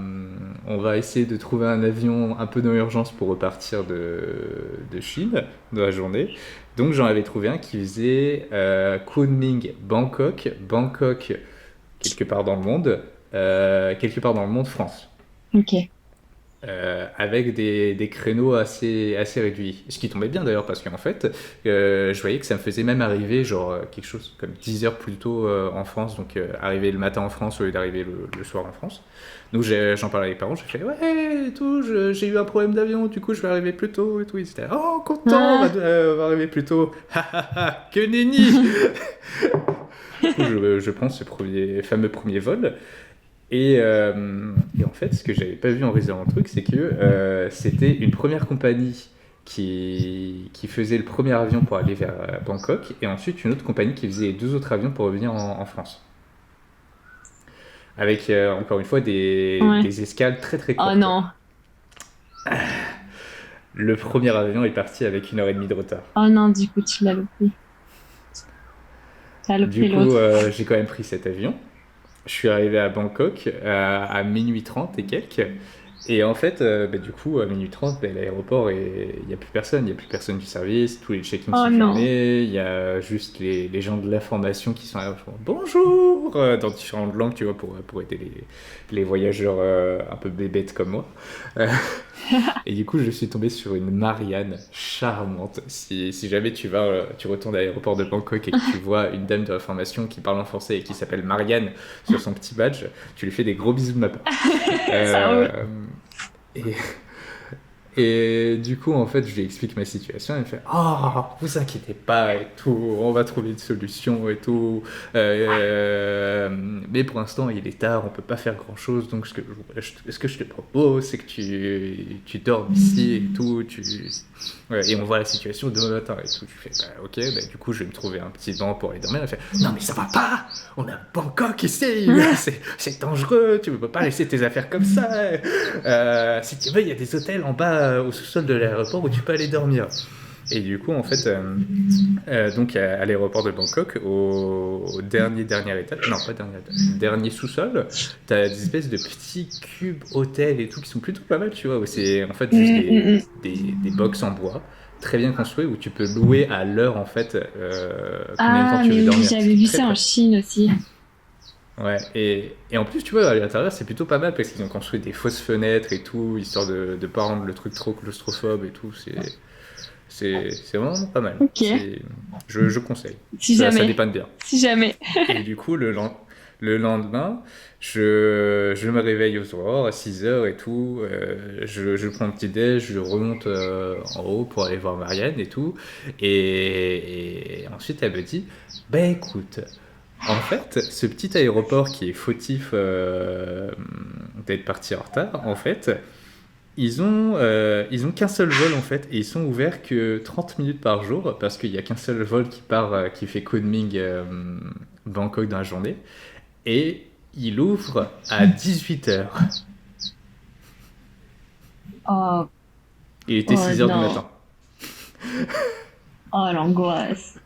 essayer de trouver un avion un peu dans l'urgence pour repartir de Chine dans la journée. Donc j'en avais trouvé un qui faisait Kunming, Bangkok, Bangkok quelque part dans le monde, France. Ok. Avec des créneaux assez réduits. Ce qui tombait bien d'ailleurs parce qu'en fait, je voyais que ça me faisait même arriver genre quelque chose comme 10 heures plus tôt en France, donc arriver le matin en France au lieu d'arriver le soir en France. Donc j'en parlais avec les parents, j'ai fait ouais et tout, j'ai eu un problème d'avion, du coup je vais arriver plus tôt et tout. Ils étaient oh content, Ah. on va arriver plus tôt. Que nenni. Du coup je prends ce fameux premier vol. Et en fait, ce que j'avais pas vu en réservant le truc, c'est que c'était une première compagnie qui faisait le premier avion pour aller vers Bangkok, et ensuite une autre compagnie qui faisait les 2 autres avions pour revenir en France. Avec, encore une fois, Ouais. des escales très très Oh courtes. non. Le premier avion est parti avec 1 heure et demie de retard. Oh non, du coup, tu l'as loupé. T'as Du loupé coup, l'autre. j'ai quand même pris cet avion. Je suis arrivé à Bangkok à minuit 30 et quelques. Et en fait, du coup, à minuit 30, l'aéroport, il n'y a plus personne. Il n'y a plus personne du service. Tous les check-ins Oh sont non. fermés. Il y a juste les gens de l'information qui sont là. Bonjour dans différentes langues, tu vois, pour aider les voyageurs un peu bébêtes comme moi. Euh, et du coup, je suis tombé sur une Marianne charmante. Si jamais tu retournes à l'aéroport de Bangkok et que tu vois une dame de l'information qui parle en français et qui s'appelle Marianne sur son petit badge, tu lui fais des gros bisous de ma part. Ça roule. Euh, et Et du coup, en fait, je lui explique ma situation. Elle me fait: Oh, vous inquiétez pas et tout, on va trouver une solution et tout. Mais pour l'instant, il est tard, on peut pas faire grand chose. Donc, ce que je te propose, c'est que tu dormes ici et tout. Ouais, et on voit la situation demain matin et tout. Tu fais: Bah, ok, bah, du coup, je vais me trouver un petit banc pour aller dormir. Elle fait: Non, mais ça va pas, on a Bangkok ici, c'est dangereux, tu ne peux pas laisser tes affaires comme ça. Si tu veux, il y a des hôtels en bas au sous-sol de l'aéroport où tu peux aller dormir. Et du coup, en fait, donc à l'aéroport de Bangkok, au dernier étage, non pas dernier étage, dernier sous-sol, t'as des espèces de petits cubes hôtels et tout qui sont plutôt pas mal, tu vois, où c'est en fait juste des box en bois, très bien construits, où tu peux louer à l'heure en fait combien de temps Ah, tu mais veux oui, dormir. j'avais C'est vu très ça en pratique. Chine aussi. Ouais, et en plus, tu vois, à l'intérieur, c'est plutôt pas mal parce qu'ils ont construit des fausses fenêtres et tout, histoire de pas rendre le truc trop claustrophobe et tout. C'est vraiment pas mal. Ok, Je conseille. si Ça jamais. dépanne bien. Si jamais. Et du coup, le lendemain, je me réveille aux aurores à 6 heures et tout. Je prends un petit déj, je remonte en haut pour aller voir Marianne et tout. Et ensuite, elle me dit: Bah écoute, en fait, ce petit aéroport qui est fautif d'être parti en retard, en fait, ils ont qu'un seul vol en fait, et ils sont ouverts que 30 minutes par jour, parce qu'il n'y a qu'un seul vol qui part, qui fait Kunming Bangkok dans la journée, et il ouvre à 18 heures. Oh, Il était oh 6 heures du non. matin. Oh, l'angoisse.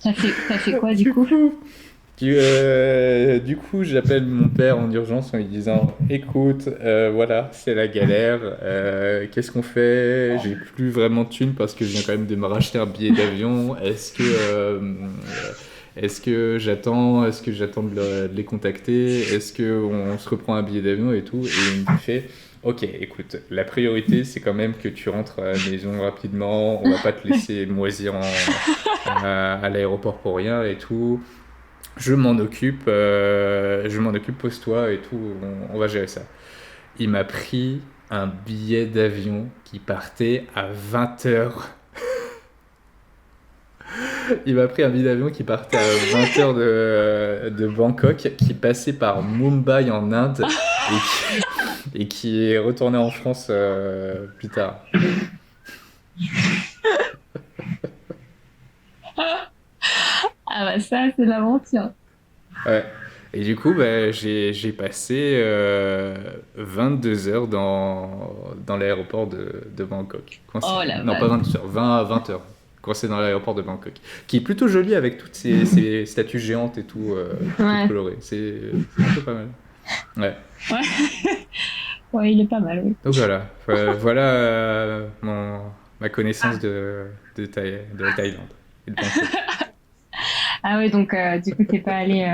T'as fait quoi du coup? Du coup, j'appelle mon père en urgence en lui disant: Écoute, voilà, c'est la galère. Qu'est-ce qu'on fait? J'ai plus vraiment de thunes parce que je viens quand même de me racheter un billet d'avion. Est-ce que j'attends? Est-ce que j'attends de les contacter? Est-ce qu'on se reprend un billet d'avion et tout? Et il me fait: Ok, écoute, la priorité c'est quand même que tu rentres à la maison rapidement. On va pas te laisser moisir à l'aéroport pour rien et tout. Je m'en occupe, pose-toi et tout, on va gérer ça. Il m'a pris un billet d'avion qui partait à 20 heures. Il m'a pris un billet d'avion qui partait à 20 heures de Bangkok, qui passait par Mumbai en Inde et qui est retourné en France plus tard. Ah bah ça, c'est l'aventure. Ouais. Et du coup, bah, j'ai passé 22 heures dans l'aéroport de Bangkok. Oh la Non, pas vache. 22 heures, 20 heures. Coincé dans l'aéroport de Bangkok. Qui est plutôt joli avec toutes ces statues géantes et tout, toutes Ouais. colorées. C'est un peu pas mal. Ouais. Ouais. Ouais, il est pas mal, oui. Donc voilà. Voilà ma connaissance de la Thaïlande et de Bangkok. Ah ouais, donc du coup, t'es pas allé.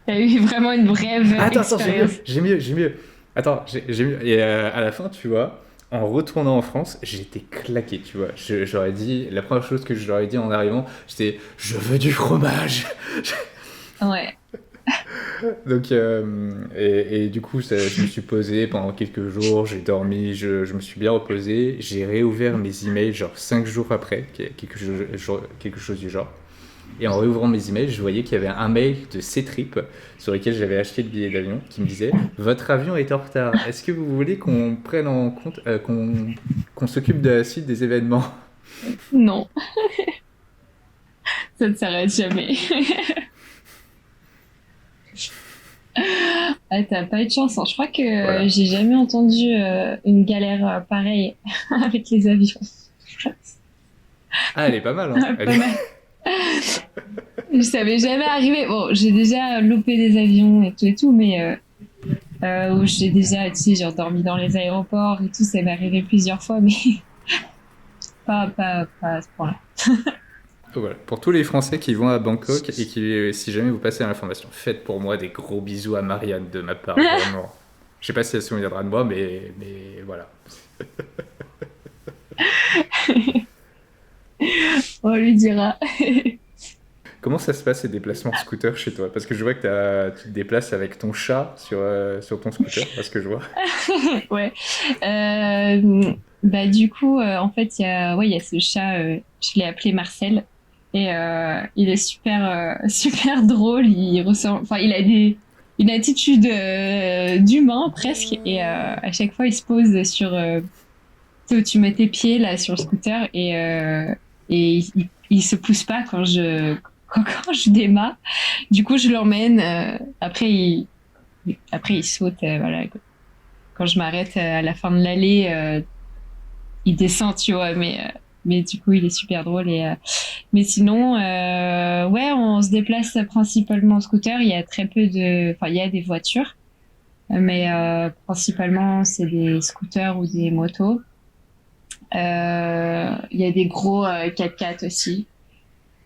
T'as eu vraiment une brève Attends, expérience. j'ai mieux. Attends, j'ai mieux. Et à la fin, tu vois, en retournant en France, j'étais claqué, tu vois. J'aurais dit, la première chose que je leur ai dit en arrivant, c'était: Je veux du fromage. Ouais. Donc, et du coup, je me suis posé pendant quelques jours, j'ai dormi, je me suis bien reposé. J'ai réouvert mes emails, genre 5 jours après, quelque chose du genre. Et en réouvrant mes emails, je voyais qu'il y avait un mail de Ctrip sur lequel j'avais acheté le billet d'avion qui me disait: Votre avion est en retard. Est-ce que vous voulez qu'on prenne en compte, qu'on s'occupe de la suite des événements? Non, ça ne s'arrête jamais. Ah, t'as pas eu de chance, hein. Je crois que Voilà. j'ai jamais entendu une galère pareille avec les avions. Ah, elle est pas mal, hein. Pas mal. Ça m'est jamais arrivé. Bon, j'ai déjà loupé des avions et tout, mais où j'ai déjà, tu sais, genre dormi dans les aéroports et tout, ça m'est arrivé plusieurs fois, mais pas à ce point-là. Voilà. Pour tous les Français qui vont à Bangkok et qui, si jamais vous passez à l'information, faites pour moi des gros bisous à Marianne de ma part, vraiment. Je sais pas si elle se souviendra de moi, mais voilà. On lui dira. comment ça se passe ces déplacements de scooter chez toi? Parce que je vois que tu te déplaces avec ton chat sur ton scooter, parce que je vois. Ouais. Bah du coup, en fait, il y a ce chat. Je l'ai appelé Marcel et il est super super drôle. Enfin, il a une attitude d'humain presque et à chaque fois, il se pose sur tu sais, où tu mets tes pieds là sur le scooter et il se pousse pas quand je démarre. Du coup, je l'emmène. Après, il saute. Voilà, quand je m'arrête à la fin de l'allée, il descend, tu vois, mais du coup, il est super drôle. Mais sinon, ouais, on se déplace principalement en scooter. Il y a très peu enfin, il y a des voitures, mais principalement, c'est des scooters ou des motos. Il y a des gros 4x4 aussi,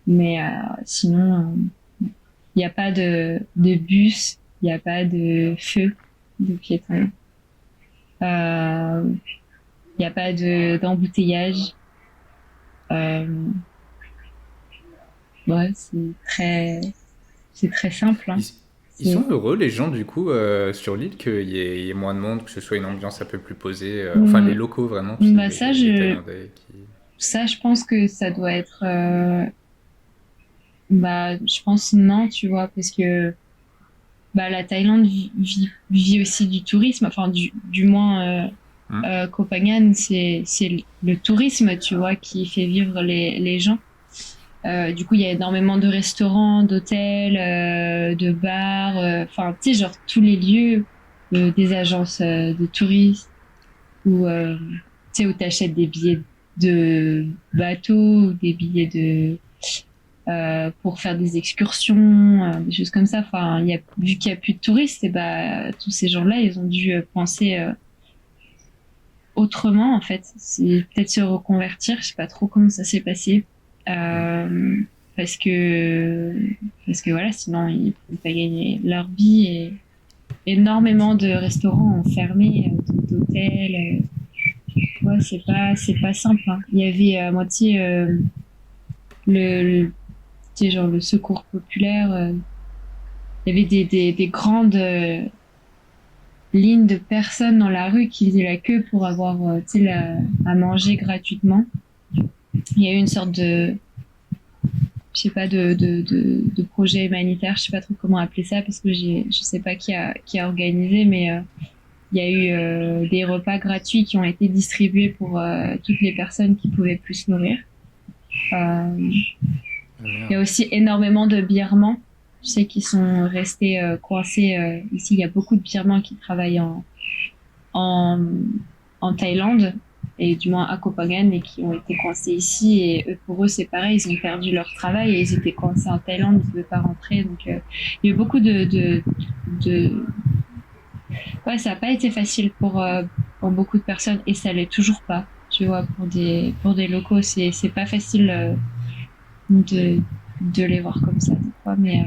mais sinon, il n'y a pas de bus, il n'y a pas de feu de piétons. Il n'y a pas d'embouteillage. Euh, ouais, c'est très simple. Hein. Ils, ils sont heureux, les gens, du coup, sur l'île, qu'il y ait moins de monde, que ce soit une ambiance un peu plus posée. Enfin, les locaux, vraiment, puis Bah les Thaïlandais qui... ça, je pense que ça doit être, bah, je pense non, tu vois, parce que bah, la Thaïlande vit aussi du tourisme, enfin, du moins, Koh Phangan, c'est le tourisme, tu vois, qui fait vivre les gens. Du coup, il y a énormément de restaurants, d'hôtels, de bars, enfin, tu sais, genre tous les lieux, des agences de touristes, où, tu sais, où t'achètes des billets de bateau, ou des billets pour faire des excursions, des choses comme ça. Enfin, vu qu'il y a plus de touristes, et bah, tous ces gens-là, ils ont dû penser autrement, en fait. C'est peut-être se reconvertir. Je sais pas trop comment ça s'est passé. Euh, parce que, parce que voilà, sinon, ils pouvaient pas gagner leur vie et énormément de restaurants ont fermé, d'hôtels. Ouais, c'est pas simple. Hein. Il y avait à moitié, tu sais, genre le secours populaire. Il y avait des grandes lignes de personnes dans la rue qui faisaient la queue pour avoir, tu sais, à manger gratuitement. Il y a eu une sorte je sais pas, de projet humanitaire, je sais pas trop comment appeler ça parce que je sais pas qui a organisé, mais il y a eu des repas gratuits qui ont été distribués pour toutes les personnes qui pouvaient plus se nourrir. Il y a aussi énormément de Birmans, je sais qu'ils sont restés coincés. Ici, il y a beaucoup de Birmans qui travaillent en, en Thaïlande et du moins à Koh Phangan et qui ont été coincés ici et eux, pour eux c'est pareil, ils ont perdu leur travail et ils étaient coincés en Thaïlande, ils ne pouvaient pas rentrer, donc il y a eu beaucoup de... Ouais, ça n'a pas été facile pour beaucoup de personnes et ça l'est toujours pas, tu vois, pour des locaux c'est pas facile de les voir comme ça des fois, mais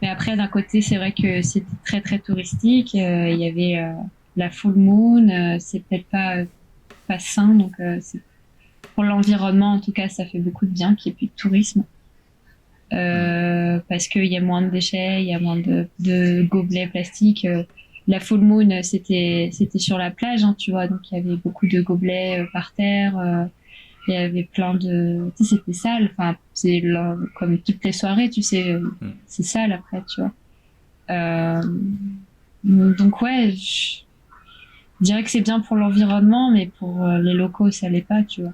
après d'un côté c'est vrai que c'était très très touristique, il y avait la full moon, c'est peut-être pas sain, donc pour l'environnement en tout cas ça fait beaucoup de bien qu'il n'y ait plus de tourisme parce qu'il y a moins de déchets, il y a moins de gobelets plastiques. La full moon c'était sur la plage, hein, tu vois, donc il y avait beaucoup de gobelets par terre, il y avait plein de, tu sais, c'était sale, enfin c'est comme toutes les soirées, tu sais, c'est sale après, tu vois. Donc ouais, je dirais que c'est bien pour l'environnement, mais pour les locaux, ça l'est pas, tu vois.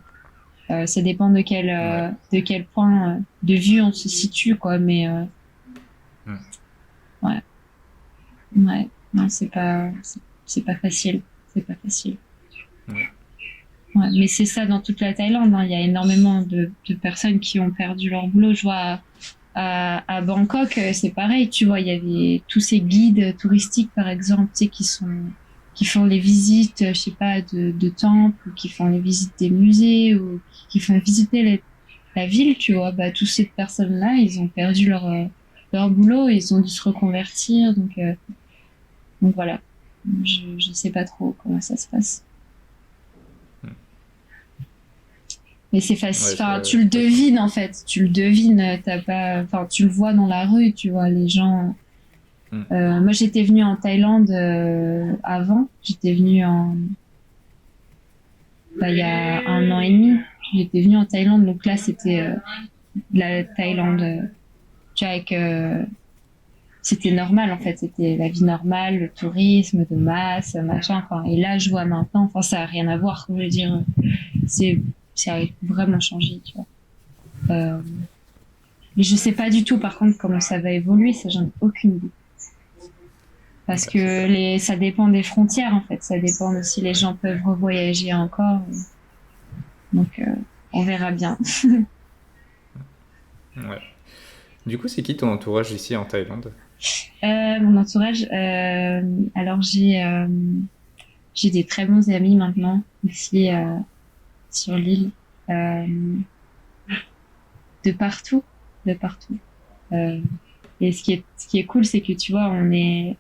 Ça dépend de quel point de vue on se situe, quoi. Mais ouais, ouais, non, c'est pas facile, c'est pas facile. Ouais, mais c'est ça dans toute la Thaïlande. Hein. Il y a énormément de personnes qui ont perdu leur boulot. Je vois à Bangkok, c'est pareil. Tu vois, il y avait tous ces guides touristiques, par exemple, tu sais, qui font les visites, je sais pas, de temples, ou qui font les visites des musées, ou qui font visiter la ville, tu vois. Bah, toutes ces personnes-là, ils ont perdu leur boulot, ils ont dû se reconvertir, donc voilà. Je sais pas trop comment ça se passe. Mais c'est facile. Ouais, Enfin, tu le devines en fait. Tu le devines. T'as pas. Enfin, tu le vois dans la rue. Tu vois les gens. Moi, j'étais venue en Thaïlande avant. J'étais venue il y a 1 an et demi. J'étais venue en Thaïlande. Donc là, c'était la Thaïlande. Tu vois, avec. C'était normal en fait. C'était la vie normale, le tourisme de masse, machin. Enfin, et là, je vois maintenant. Enfin, ça a rien à voir. Je veux dire, c'est ça a vraiment changé. Tu vois. Mais je sais pas du tout, par contre, comment ça va évoluer, ça, j'en ai aucune idée. Parce que ça dépend des frontières, en fait. Ça dépend de si les gens peuvent revoyager encore. Donc, on verra bien. Ouais. Du coup, c'est qui ton entourage ici en Thaïlande? Mon entourage, alors j'ai des très bons amis maintenant, ici, sur l'île. De partout, de partout. Et ce qui est cool, c'est que tu vois, on est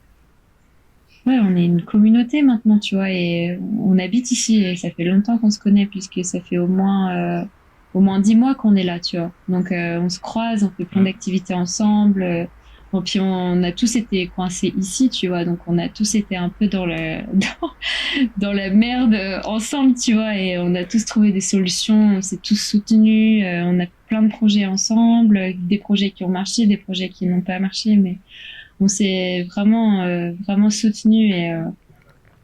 une communauté maintenant, tu vois, et on habite ici et ça fait longtemps qu'on se connaît puisque ça fait au moins 10 mois qu'on est là, tu vois. Donc on se croise, on fait plein d'activités ensemble. Bon, puis on a tous été coincés ici, tu vois, donc on a tous été un peu dans la merde ensemble, tu vois, et on a tous trouvé des solutions, on s'est tous soutenus, on a fait plein de projets ensemble, des projets qui ont marché, des projets qui n'ont pas marché, mais on s'est vraiment soutenus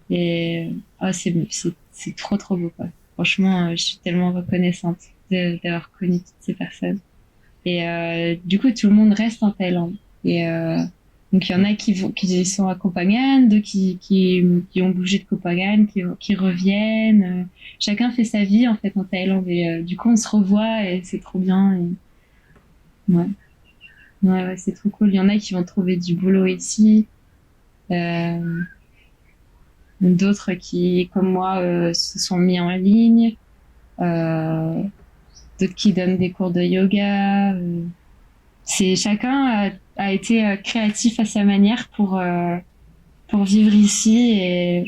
et c'est trop trop beau quoi. Franchement, je suis tellement reconnaissante d'avoir connu toutes ces personnes. Et du coup, tout le monde reste en Thaïlande. Et donc il y en a qui sont à Koh Phangan, d'autres qui ont bougé de Koh Phangan, qui reviennent. Chacun fait sa vie en fait en Thaïlande et du coup on se revoit et c'est trop bien. Ouais. Ouais, c'est trop cool. Il y en a qui vont trouver du boulot ici. D'autres qui, comme moi, se sont mis en ligne. D'autres qui donnent des cours de yoga. Chacun a été créatif à sa manière pour vivre ici et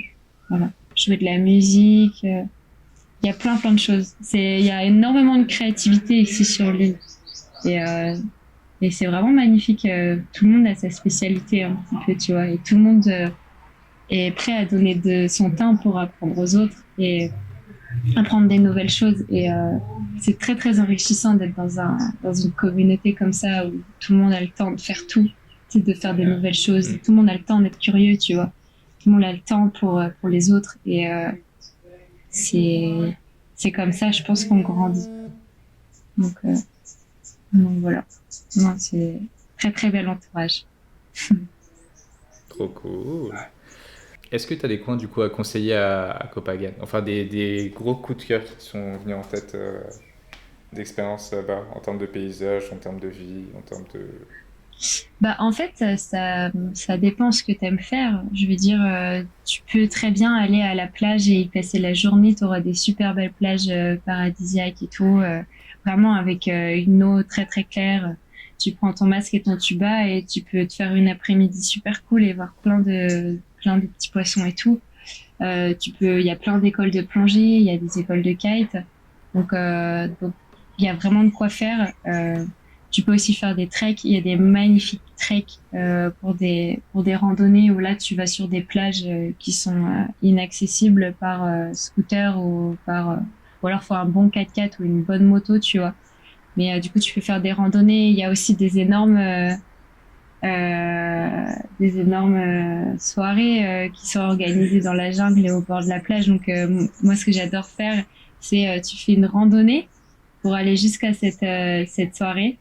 voilà, jouer de la musique. Il y a plein de choses. Il y a énormément de créativité ici sur l'île. Et c'est vraiment magnifique. Tout le monde a sa spécialité un petit peu, tu vois. Et tout le monde est prêt à donner de son temps pour apprendre aux autres et apprendre des nouvelles choses. Et c'est très, très enrichissant d'être dans une communauté comme ça où tout le monde a le temps de faire tout, de faire des nouvelles choses. Tout le monde a le temps d'être curieux, tu vois. Tout le monde a le temps pour les autres. Et c'est comme ça, je pense qu'on grandit. Donc voilà. Non, c'est très très bel entourage. Trop cool. Est-ce que tu as des coins du coup à conseiller à Koh Phangan? Enfin des gros coups de cœur qui sont venus en tête d'expérience là-bas, en termes de paysage, en termes de vie, en termes de... Bah en fait ça dépend ce que tu aimes faire. Je veux dire tu peux très bien aller à la plage et y passer la journée, tu auras des super belles plages paradisiaques et tout, vraiment avec une eau très très claire. Tu prends ton masque et ton tuba et tu peux te faire une après-midi super cool et voir plein de petits poissons et tout. Il y a plein d'écoles de plongée, il y a des écoles de kite. Donc il y a vraiment de quoi faire. Tu peux aussi faire des treks. Il y a des magnifiques treks pour des randonnées où là tu vas sur des plages qui sont inaccessibles par scooter ou alors faut un bon 4x4 ou une bonne moto, tu vois. Mais du coup tu peux faire des randonnées. Il y a aussi des énormes soirées qui sont organisées dans la jungle et au bord de la plage. Donc moi ce que j'adore faire, c'est tu fais une randonnée pour aller jusqu'à cette soirée.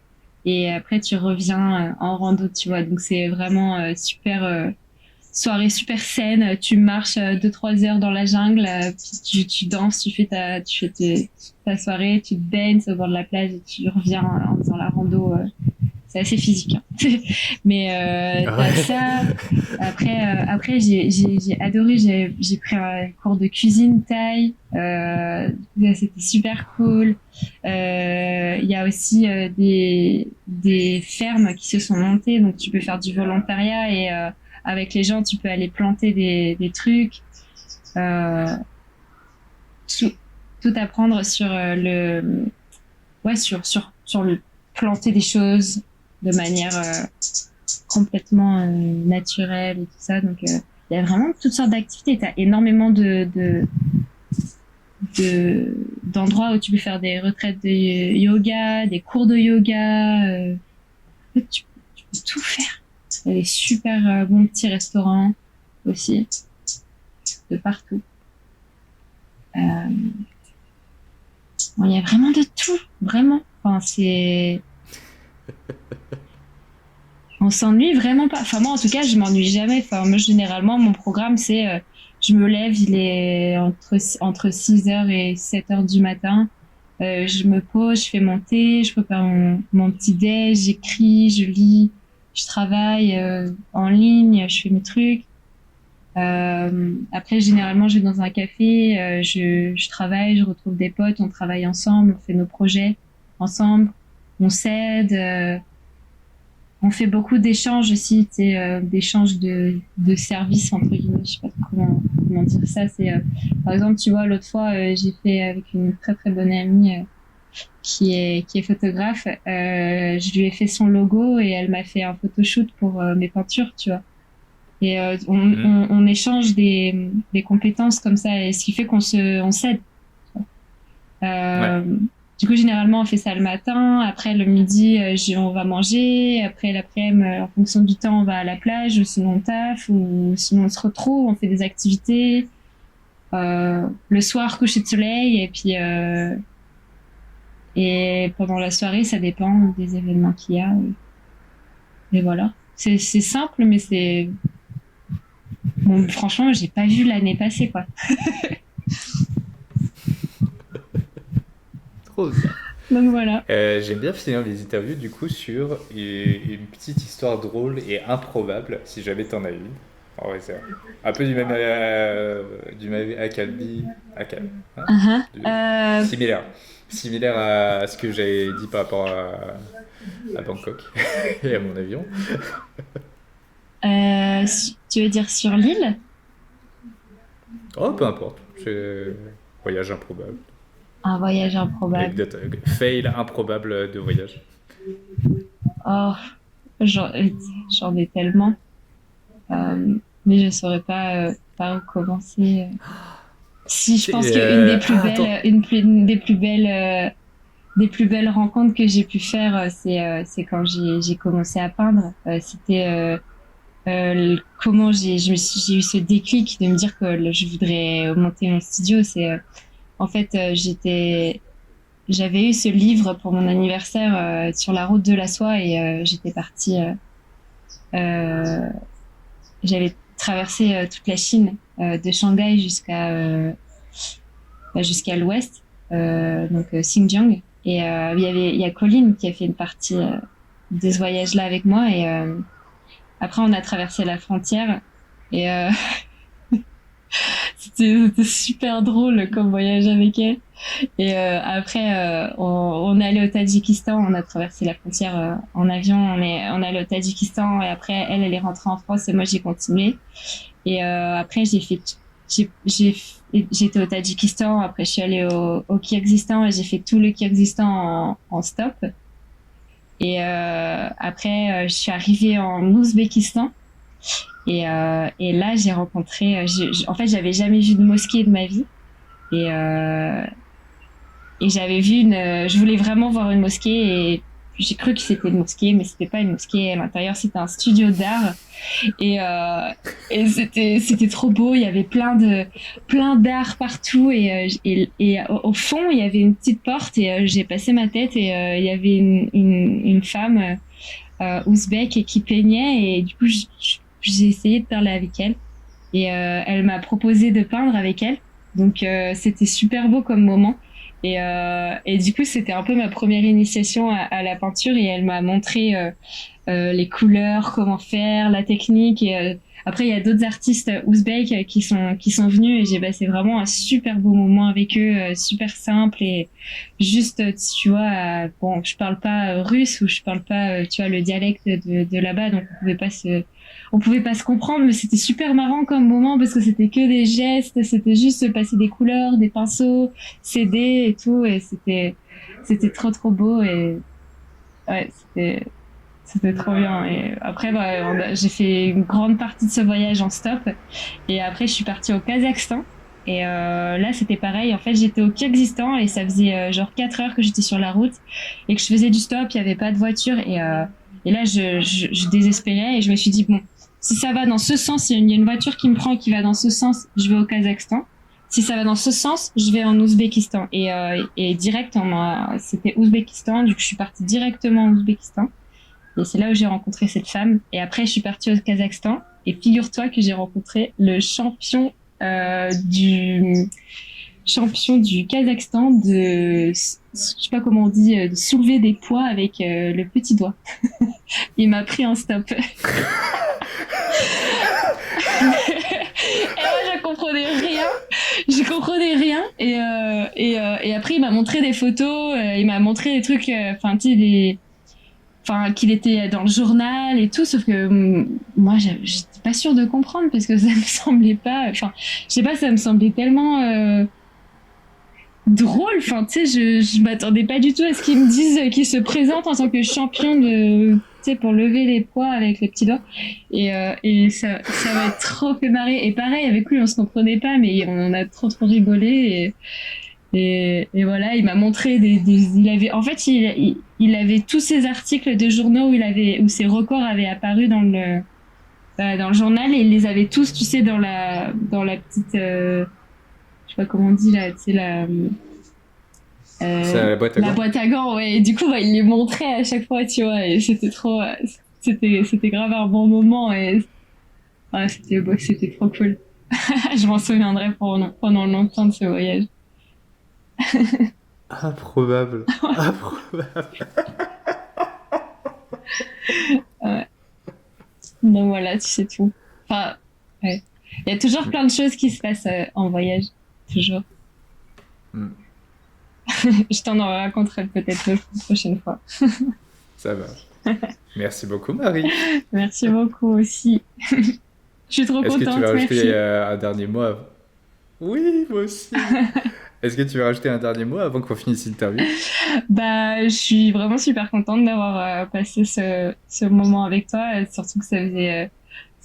Et après, tu reviens en rando, tu vois. Donc, c'est vraiment super soirée super saine. Tu marches 2-3 heures dans la jungle, puis tu danses, tu fais ta soirée, tu te baignes au bord de la plage et tu reviens en faisant la rando. C'est assez physique, hein. Mais t'as ça. Après j'ai adoré. J'ai pris un cours de cuisine thaï. C'était super cool. Il y a aussi des fermes qui se sont montées, donc tu peux faire du volontariat et avec les gens tu peux aller planter des trucs. tout apprendre sur sur le planter des choses de manière complètement naturelle et tout ça. Donc, il y a vraiment toutes sortes d'activités. Tu as énormément d'endroits où tu peux faire des retraites de yoga, des cours de yoga. Tu peux tout faire. Il y a des super bons petits restaurants aussi, de partout. Bon, il y a vraiment de tout, vraiment. Enfin, on s'ennuie vraiment pas. Enfin, moi, en tout cas, je m'ennuie jamais. Enfin, moi, généralement, mon programme, c'est je me lève, il est entre 6h et 7h du matin. Je me pose, je fais mon thé, je prépare mon petit déj, j'écris, je lis, je travaille en ligne, je fais mes trucs. Après, généralement, je vais dans un café, je travaille, je retrouve des potes, on travaille ensemble, on fait nos projets ensemble, on s'aide. On fait beaucoup d'échanges aussi, tu sais, d'échanges de services, entre guillemets, je sais pas comment dire ça. C'est, par exemple, tu vois, l'autre fois, j'ai fait avec une très très bonne amie qui est photographe, je lui ai fait son logo et elle m'a fait un photoshoot pour mes peintures, tu vois. Et on échange des compétences comme ça, et ce qui fait on s'aide. Du coup, généralement, on fait ça le matin. Après, le midi, on va manger. Après, l'après-midi, en fonction du temps, on va à la plage, ou sinon on taffe, ou sinon on se retrouve, on fait des activités. Le soir, coucher de soleil, et puis et pendant la soirée, ça dépend des événements qu'il y a. Et voilà. C'est simple, mais c'est bon. Franchement, j'ai pas vu l'année passer, quoi. Trop bien. Donc voilà. J'aime bien finir les interviews du coup sur une petite histoire drôle et improbable, si jamais t'en as une. En vrai, c'est un peu du même acabit, hein, similaire à ce que j'ai dit par rapport à Bangkok et à mon avion. Tu veux dire sur l'île? Oh, peu importe. C'est voyage improbable. Un voyage improbable. Fail improbable de voyage. Oh, j'en ai tellement. Mais je saurais pas par où commencer. Si, je pense qu'une des plus belles rencontres que j'ai pu faire, c'est quand j'ai commencé à peindre. C'était comment j'ai eu ce déclic de me dire que je voudrais monter mon studio. En fait, j'avais eu ce livre pour mon anniversaire sur la route de la soie, et j'étais partie. J'avais traversé toute la Chine, de Shanghai jusqu'à l'ouest, donc Xinjiang. Et il y a Colline qui a fait une partie de ce voyage-là avec moi. Et après, on a traversé la frontière, et c'était super drôle comme voyage avec elle. Et après, on est allé au Tadjikistan, on a traversé la frontière en avion, on est allé au Tadjikistan, et après, elle est rentrée en France et moi j'ai continué. Et après, j'étais au Tadjikistan, après je suis allée au Kyrgyzstan et j'ai fait tout le Kyrgyzstan en stop. Et après, je suis arrivée en Ouzbékistan. Et là, j'ai rencontré. En fait, j'avais jamais vu de mosquée de ma vie. Et j'avais vu je voulais vraiment voir une mosquée, et j'ai cru que c'était une mosquée, mais c'était pas une mosquée. À l'intérieur, c'était un studio d'art. Et c'était trop beau. Il y avait plein d'art partout. Et au fond, il y avait une petite porte, et j'ai passé ma tête, et il y avait une femme ouzbèque qui peignait, et du coup, j'ai essayé de parler avec elle, et elle m'a proposé de peindre avec elle. Donc c'était super beau comme moment, et du coup c'était un peu ma première initiation à la peinture, et elle m'a montré les couleurs, comment faire, la technique, et Après, il y a d'autres artistes ouzbeks qui sont venus et j'ai passé vraiment un super beau moment avec eux, super simple et juste, tu vois, bon, je parle pas russe ou je parle pas, tu vois, le dialecte de là-bas, donc on pouvait pas se comprendre, mais c'était super marrant comme moment parce que c'était que des gestes, c'était juste passer des couleurs, des pinceaux, s'aider et tout, et c'était trop beau et ouais, c'était trop bien. Et après, j'ai fait une grande partie de ce voyage en stop. Et après, je suis partie au Kazakhstan. Et là, c'était pareil. En fait, j'étais au Kyrgyzstan et ça faisait genre 4 heures que j'étais sur la route et que je faisais du stop. Il n'y avait pas de voiture. Et là, je désespérais et je me suis dit, bon, si ça va dans ce sens, il y a une voiture qui me prend et qui va dans ce sens, je vais au Kazakhstan. Si ça va dans ce sens, je vais en Ouzbékistan. Et direct, c'était Ouzbékistan. Du coup, je suis partie directement en Ouzbékistan. Et c'est là où j'ai rencontré cette femme. Et après, je suis partie au Kazakhstan. Et figure-toi que j'ai rencontré le champion du Kazakhstan je sais pas comment on dit, de soulever des poids avec le petit doigt. Il m'a pris en stop. Et moi, je comprenais rien. Et après, il m'a montré des photos, il m'a montré des trucs, qu'il était dans le journal et tout, sauf que moi j'étais pas sûre de comprendre parce que ça me semblait pas, je sais pas, ça me semblait tellement drôle, je m'attendais pas du tout à ce qu'ils me disent qu'il se présente en tant que champion pour lever les poids avec les petits doigts et ça m'a trop fait marrer. Et pareil, avec lui on se comprenait pas, mais on a trop rigolé. Et voilà, il m'a montré il avait tous ces articles de journaux où ses records avaient apparu dans le journal et il les avait tous, tu sais, dans la petite, je sais pas comment on dit là, tu sais, c'est la boîte à gants. La boîte à gants, ouais. Et du coup, il les montrait à chaque fois, tu vois, et c'était grave un bon moment et ouais, c'était trop cool. Je m'en souviendrai pendant longtemps de ce voyage. Improbable. Ouais. Donc voilà, tu sais tout. Enfin, ouais. Il y a toujours plein de choses qui se passent en voyage. Toujours. Je t'en raconterai peut-être une prochaine fois. Ça va. Merci beaucoup, Marie. Merci beaucoup aussi. Je suis trop contente. Est-ce que tu vas rajouter merci. Un dernier mot Oui, moi aussi. Est-ce que tu veux rajouter un dernier mot avant qu'on finisse l'interview? Je suis vraiment super contente d'avoir passé ce moment avec toi, surtout que ça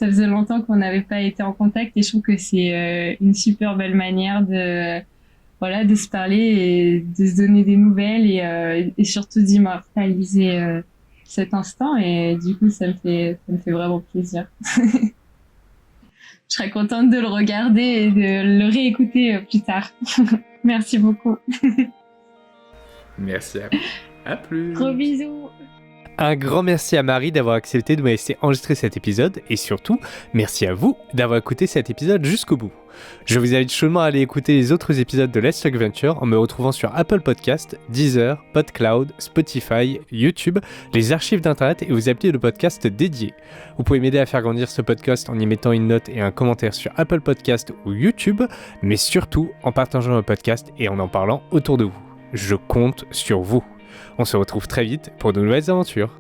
faisait longtemps qu'on n'avait pas été en contact et je trouve que c'est une super belle manière de se parler et de se donner des nouvelles et surtout d'immortaliser cet instant et du coup ça me fait vraiment plaisir. Je serais contente de le regarder et de le réécouter plus tard. Merci beaucoup. Merci à plus. Gros bisous. Un grand merci à Marie d'avoir accepté de me laisser enregistrer cet épisode et surtout, merci à vous d'avoir écouté cet épisode jusqu'au bout. Je vous invite chaudement à aller écouter les autres épisodes de Let's Talk Venture en me retrouvant sur Apple Podcasts, Deezer, PodCloud, Spotify, YouTube, les archives d'internet et vos applis de podcast dédiés. Vous pouvez m'aider à faire grandir ce podcast en y mettant une note et un commentaire sur Apple Podcasts ou YouTube, mais surtout en partageant le podcast et en parlant autour de vous. Je compte sur vous. On se retrouve très vite pour de nouvelles aventures.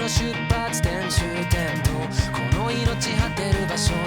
出発点終点とこの命果てる場所に